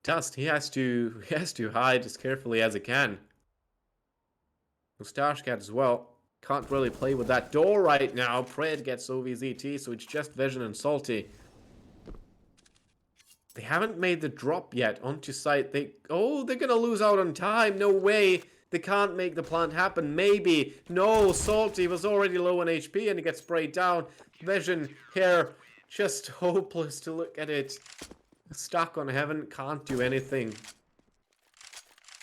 Dust, he has to hide as carefully as he can. Moustache Cat as well. Can't really play with that door right now. Pred gets OVZT, so it's just Vision and Salty. They haven't made the drop yet onto site. They're gonna lose out on time. No way. They can't make the plant happen. Maybe. No, Salty was already low on HP and he gets sprayed down. Vision here, just hopeless to look at it. Stuck on Heaven, can't do anything.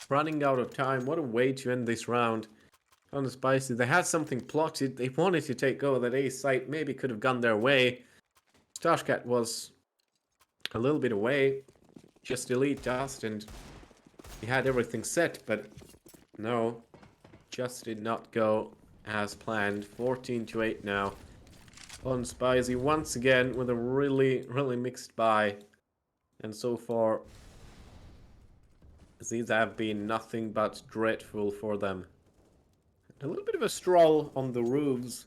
running out of time. What a way to end this round. On the Spicy, they had something plotted. They wanted to take over that A site. Maybe could have gone their way. Stashcat was a little bit away. Just elite dust, and he had everything set, but no, just did not go as planned. 14-8 now. On Spicy once again with a really mixed buy. And so far, these have been nothing but dreadful for them. A little bit of a stroll on the roofs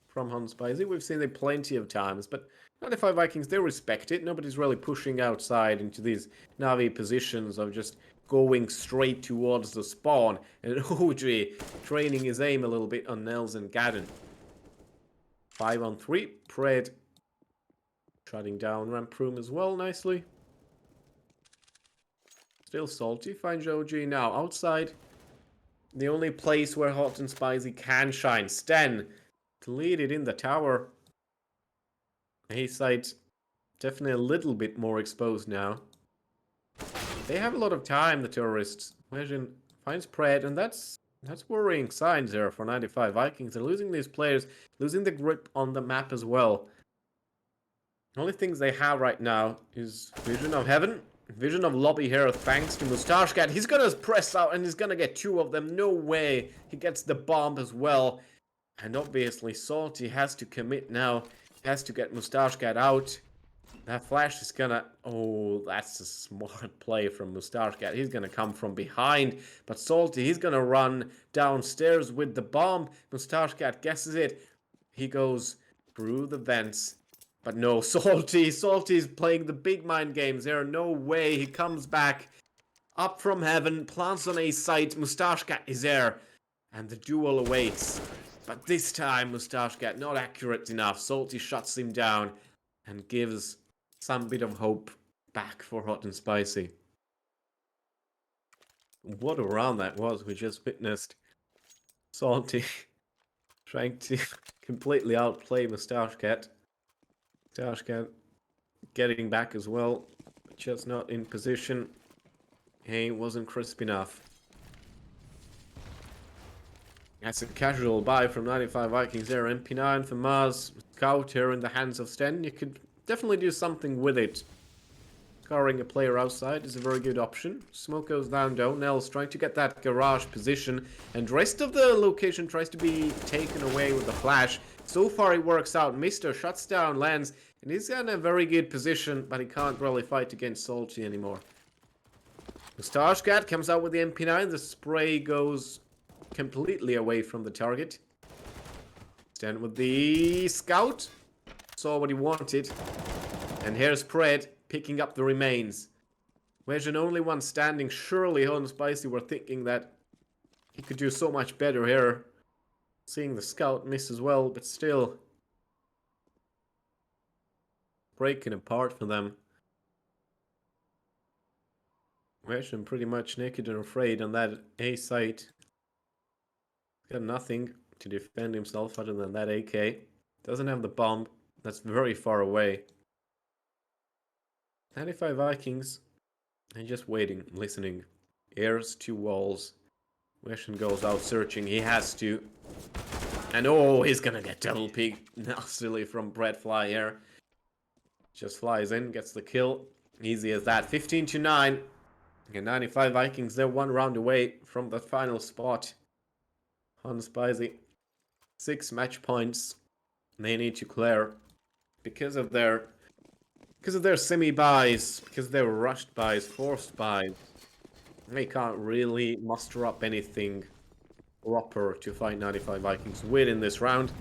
from Hunspicy. We've seen it plenty of times, but 95Vikings, they respect it. Nobody's really pushing outside into these Navi positions of just going straight towards the spawn. And OG training his aim a little bit on Nels and Gadden. 5-on-3. Pred shutting down Ramp Room as well nicely. Still salty. Finds OG now outside. The only place where Hot and Spicy can shine. Sten to lead it in the tower. A-side definitely a little bit more exposed now. They have a lot of time, the tourists. Vision finds Pred, and that's worrying signs there for 95Vikings. They're losing these players, losing the grip on the map as well. The only things they have right now is Vision of Heaven, Vision of Lobby here, thanks to Mustashcat. He's gonna press out and he's gonna get two of them. No way. He gets the bomb as well. And obviously Salty has to commit now. He has to get Mustashcat out. That flash is gonna... Oh, that's a smart play from Mustashcat. He's gonna come from behind. But Salty, he's gonna run downstairs with the bomb. Mustashcat guesses it. He goes through the vents. But no, Salty's playing the big mind games there. No way. He comes back up from heaven, plants on a site. Mustashcat is there. And the duel awaits. But this time, Mustashcat not accurate enough. Salty shuts him down and gives some bit of hope back for Hot and Spicy. What a round that was we just witnessed. Salty trying to completely outplay Mustashcat. Mustashcat getting back as well, just not in position. He wasn't crisp enough. That's a casual buy from 95Vikings there. MP9 for Mars. Scout here in the hands of Sten. You could definitely do something with it. Scarring a player outside is a very good option. Smoke goes down though. Nels trying to get that garage position. And rest of the location tries to be taken away with the flash. So far it works out. Mister shuts down Lens. And he's in a very good position. But he can't really fight against Salty anymore. Mustashcat comes out with the MP9. The spray goes completely away from the target. Stand with the scout. Saw what he wanted. And here's Pred picking up the remains. Vision only one standing. Surely Hot and Spicy were thinking that he could do so much better here. Seeing the scout miss as well, but still. Breaking apart for them. Vision pretty much naked and afraid on that A site. Got nothing to defend himself other than that AK. Doesn't have the bomb. That's very far away. 95Vikings. And just waiting, listening. Ears to walls. Vision goes out searching. He has to. And oh, he's gonna get double peeked nastily from Breadfly here. Just flies in, gets the kill. Easy as that. 15-9. And 95Vikings, they're one round away from the final spot. On Spicy. 6 match points they need to clear because of their semi-buys, because of their rushed buys, forced buys. They can't really muster up anything proper to fight 95Vikings win in this round.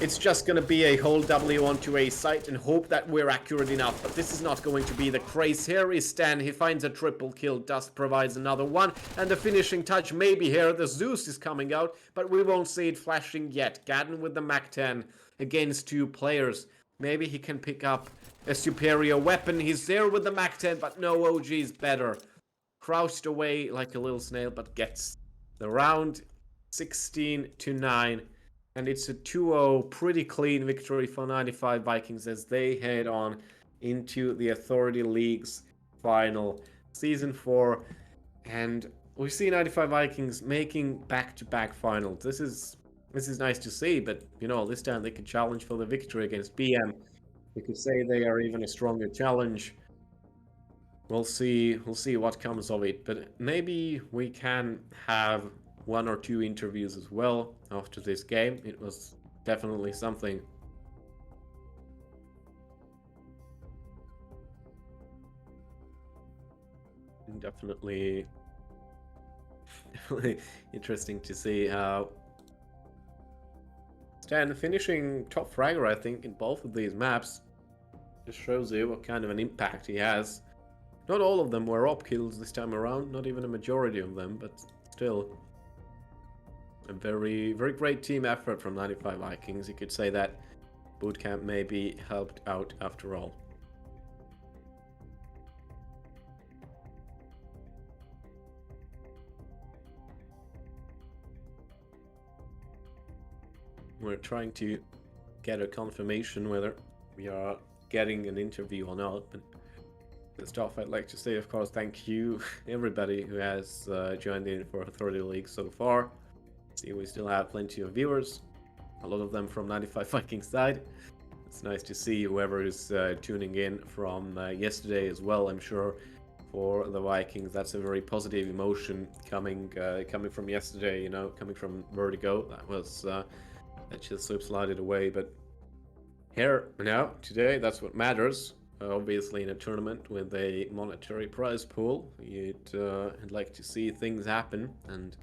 It's just going to be a whole W onto a site and hope that we're accurate enough. But this is not going to be the case. Here is Stan. He finds a triple kill. Dust provides another one. And the finishing touch maybe here. The Zeus is coming out. But we won't see it flashing yet. Gadden with the Mac-10 against 2 players. Maybe he can pick up a superior weapon. He's there with the Mac-10. But no, OG is better. Crouched away like a little snail. But gets the round. 16-9. And it's a 2-0 pretty clean victory for 95Vikings as they head on into the Authority League's final. Season 4 And we see 95 Vikings making back-to-back finals. This is nice to see, but you know, this time they could challenge for the victory against BM. We could say they are even a stronger challenge. We'll see what comes of it, but maybe we can have 1 or 2 interviews as well after this game. It was definitely something. Definitely interesting to see. Stan finishing top fragger, I think, in both of these maps. Just shows you what kind of an impact he has. Not all of them were op kills this time around, not even a majority of them, but still. A very, very great team effort from 95 Vikings. You could say that Bootcamp maybe helped out after all. We're trying to get a confirmation whether we are getting an interview or not, but first off, I'd like to say, of course, thank you everybody who has joined in for Authority League so far. See, we still have plenty of viewers, a lot of them from 95 Vikings side. It's nice to see whoever is tuning in from yesterday as well. I'm sure for the Vikings, that's a very positive emotion coming from yesterday. You know, coming from Vertigo. That just slided away. But here now today, that's what matters. Obviously, in a tournament with a monetary prize pool, you'd like to see things happen, and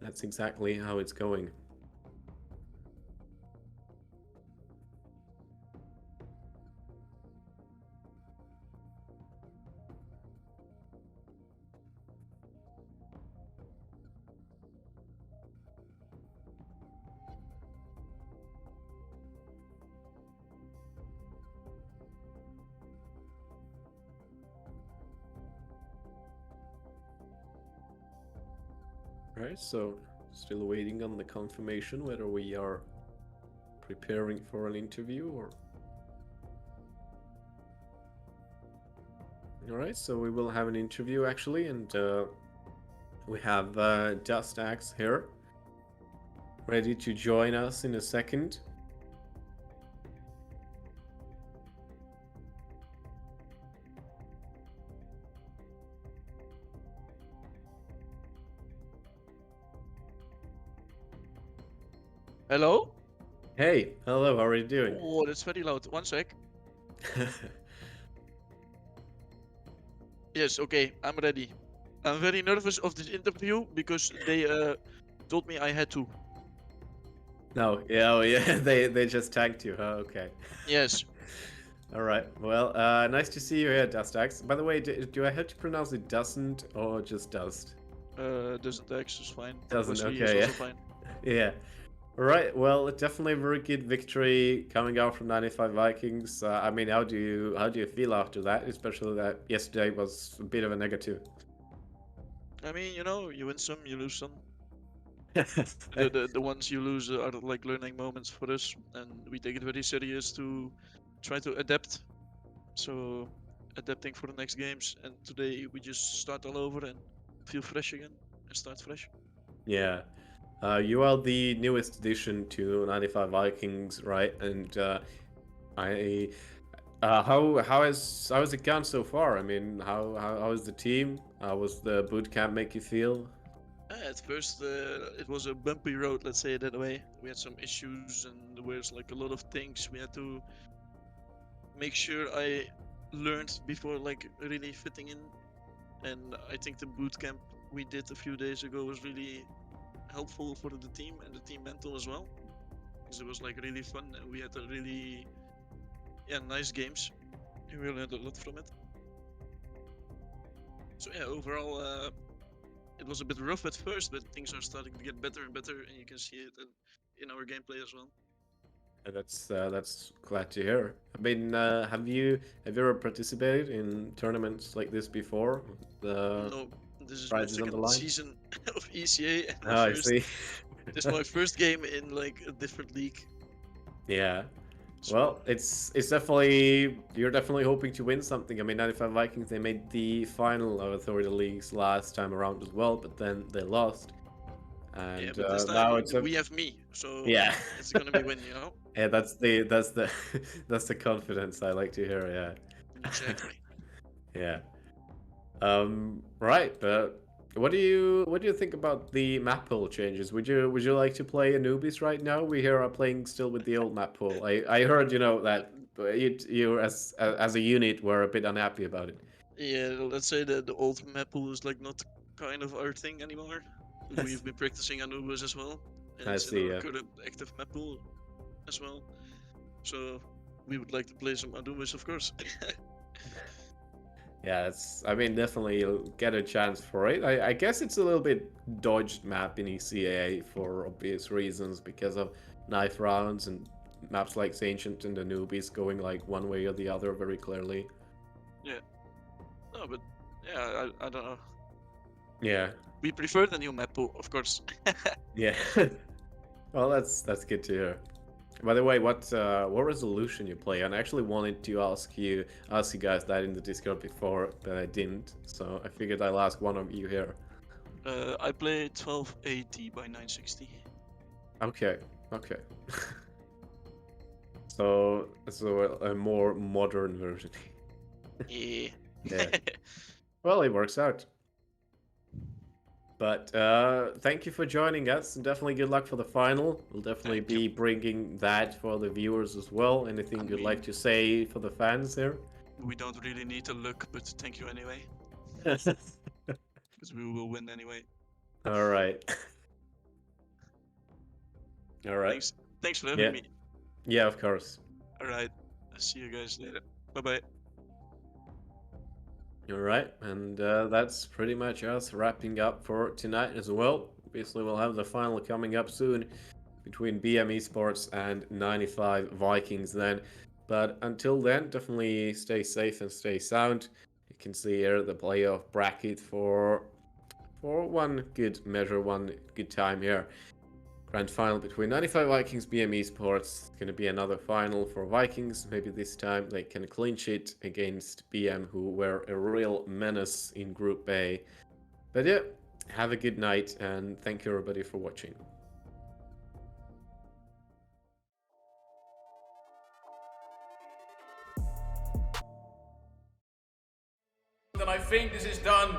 that's exactly how it's going. Right, so still waiting on the confirmation whether we are preparing for an interview or... Alright, so we will have an interview actually, and we have Dust Axe here, ready to join us in a second. Hello? Hey, hello, how are you doing? Oh, that's very loud. One sec. Yes, okay, I'm ready. I'm very nervous of this interview because they told me I had to. No, yeah, oh, yeah, they just tagged you, huh? Okay. Yes. Alright, well, nice to see you here, Dust Axe. By the way, do I have to pronounce it doesn't or just dust? Doesn't X is fine. Doesn't, BO3 okay, is yeah. also fine. Yeah. Right, well, definitely a very good victory coming out from 95 Vikings. I mean, how do you feel after that? Especially that yesterday was a bit of a negative. I mean, you know, you win some, you lose some. The ones you lose are like learning moments for us, and we take it very serious to try to adapt. So, adapting for the next games, and today we just start all over and feel fresh again and start fresh. Yeah. You are the newest addition to 95 Vikings, right? And I how has it gone so far? I mean, how is the team? How was the boot camp make you feel? At first, it was a bumpy road, let's say it that way. We had some issues, and there was like a lot of things we had to make sure I learned before like really fitting in. And I think the boot camp we did a few days ago was really helpful for the team and the team mental as well, because it was like really fun and we had a really nice games. We learned a lot from it. So yeah, overall, it was a bit rough at first, but things are starting to get better and better, and you can see it in our gameplay as well. That's glad to hear. I mean, have you ever participated in tournaments like this before? The No, this is my prizes on the second line. season of ECA, and Oh, I see. this is my first game in like a different league. Yeah. So, Well, it's definitely, you're definitely hoping to win something. I mean, 95 Vikings, they made the final of Authority Leagues last time around as well, but then they lost. And yeah, but this time now it's a we have me, so yeah. it's gonna be win, you know? Yeah, that's the that's the confidence I like to hear. Yeah. Exactly. Yeah. Right, but what do you think about the map pool changes? Would you like to play Anubis right now? We here are playing still with the old map pool. I heard that you as a unit were a bit unhappy about it. Yeah, let's say that the old map pool is like not kind of our thing anymore. We've been practicing Anubis as well, and I it's in see. our Yeah. current active map pool as well. So we would like to play some Anubis, of course. Yeah, I mean, definitely you'll get a chance for it. I guess it's a little bit dodged map in ECA for obvious reasons because of knife rounds and maps like Ancient and Anubis going like one way or the other very clearly. Yeah. No, but yeah, I don't know. Yeah. We prefer the new map pool, of course. Yeah. Well, that's good to hear. By the way, what resolution you play? And I actually wanted to ask you guys that in the Discord before, but I didn't. So I figured I'll ask one of you here. I play 1280 by 960. Okay. Okay. So a more modern version. Yeah. Yeah. Well, it works out. But thank you for joining us, and definitely good luck for the final. We'll definitely be bringing that for the viewers as well. Anything you'd like to say for the fans here? We don't really need to look, but thank you anyway. Because we will win anyway. All right. All right. Thanks for having me. Yeah, of course. All right. I'll see you guys later. Bye-bye. All right, and that's pretty much us wrapping up for tonight as well. Obviously, we'll have the final coming up soon between BM Esports and 95 Vikings then. But until then, definitely stay safe and stay sound. You can see here the playoff bracket for one good measure, one good time here. Grand final between 95 Vikings, BM Esports. It's going to be another final for Vikings. Maybe this time they can clinch it against BM, who were a real menace in Group A. But yeah, have a good night, and thank you everybody for watching. And I think this is done.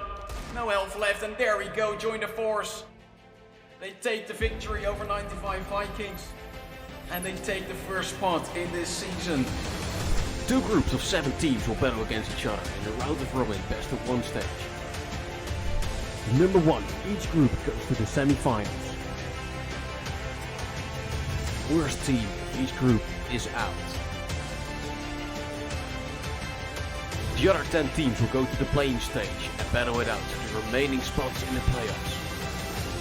No health left, and there we go, join the force. They take the victory over 95 Vikings. And they take the first spot in this season. Two groups of 7 teams will battle against each other in a round of robin best of 1 stage. Number 1, each group goes to the semi-finals. Worst team of each group is out. The other 10 teams will go to the playing stage and battle it out for the remaining spots in the playoffs.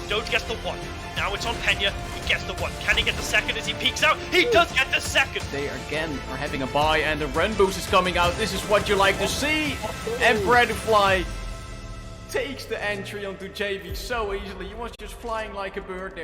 Don't get the 1. Now it's on Pena. He gets the 1. Can he get the second as he peeks out? He does get the second! They again are having a bye and the Ren boost is coming out. This is what you like to see. And Bradfly takes the entry onto JV so easily. He was just flying like a bird there.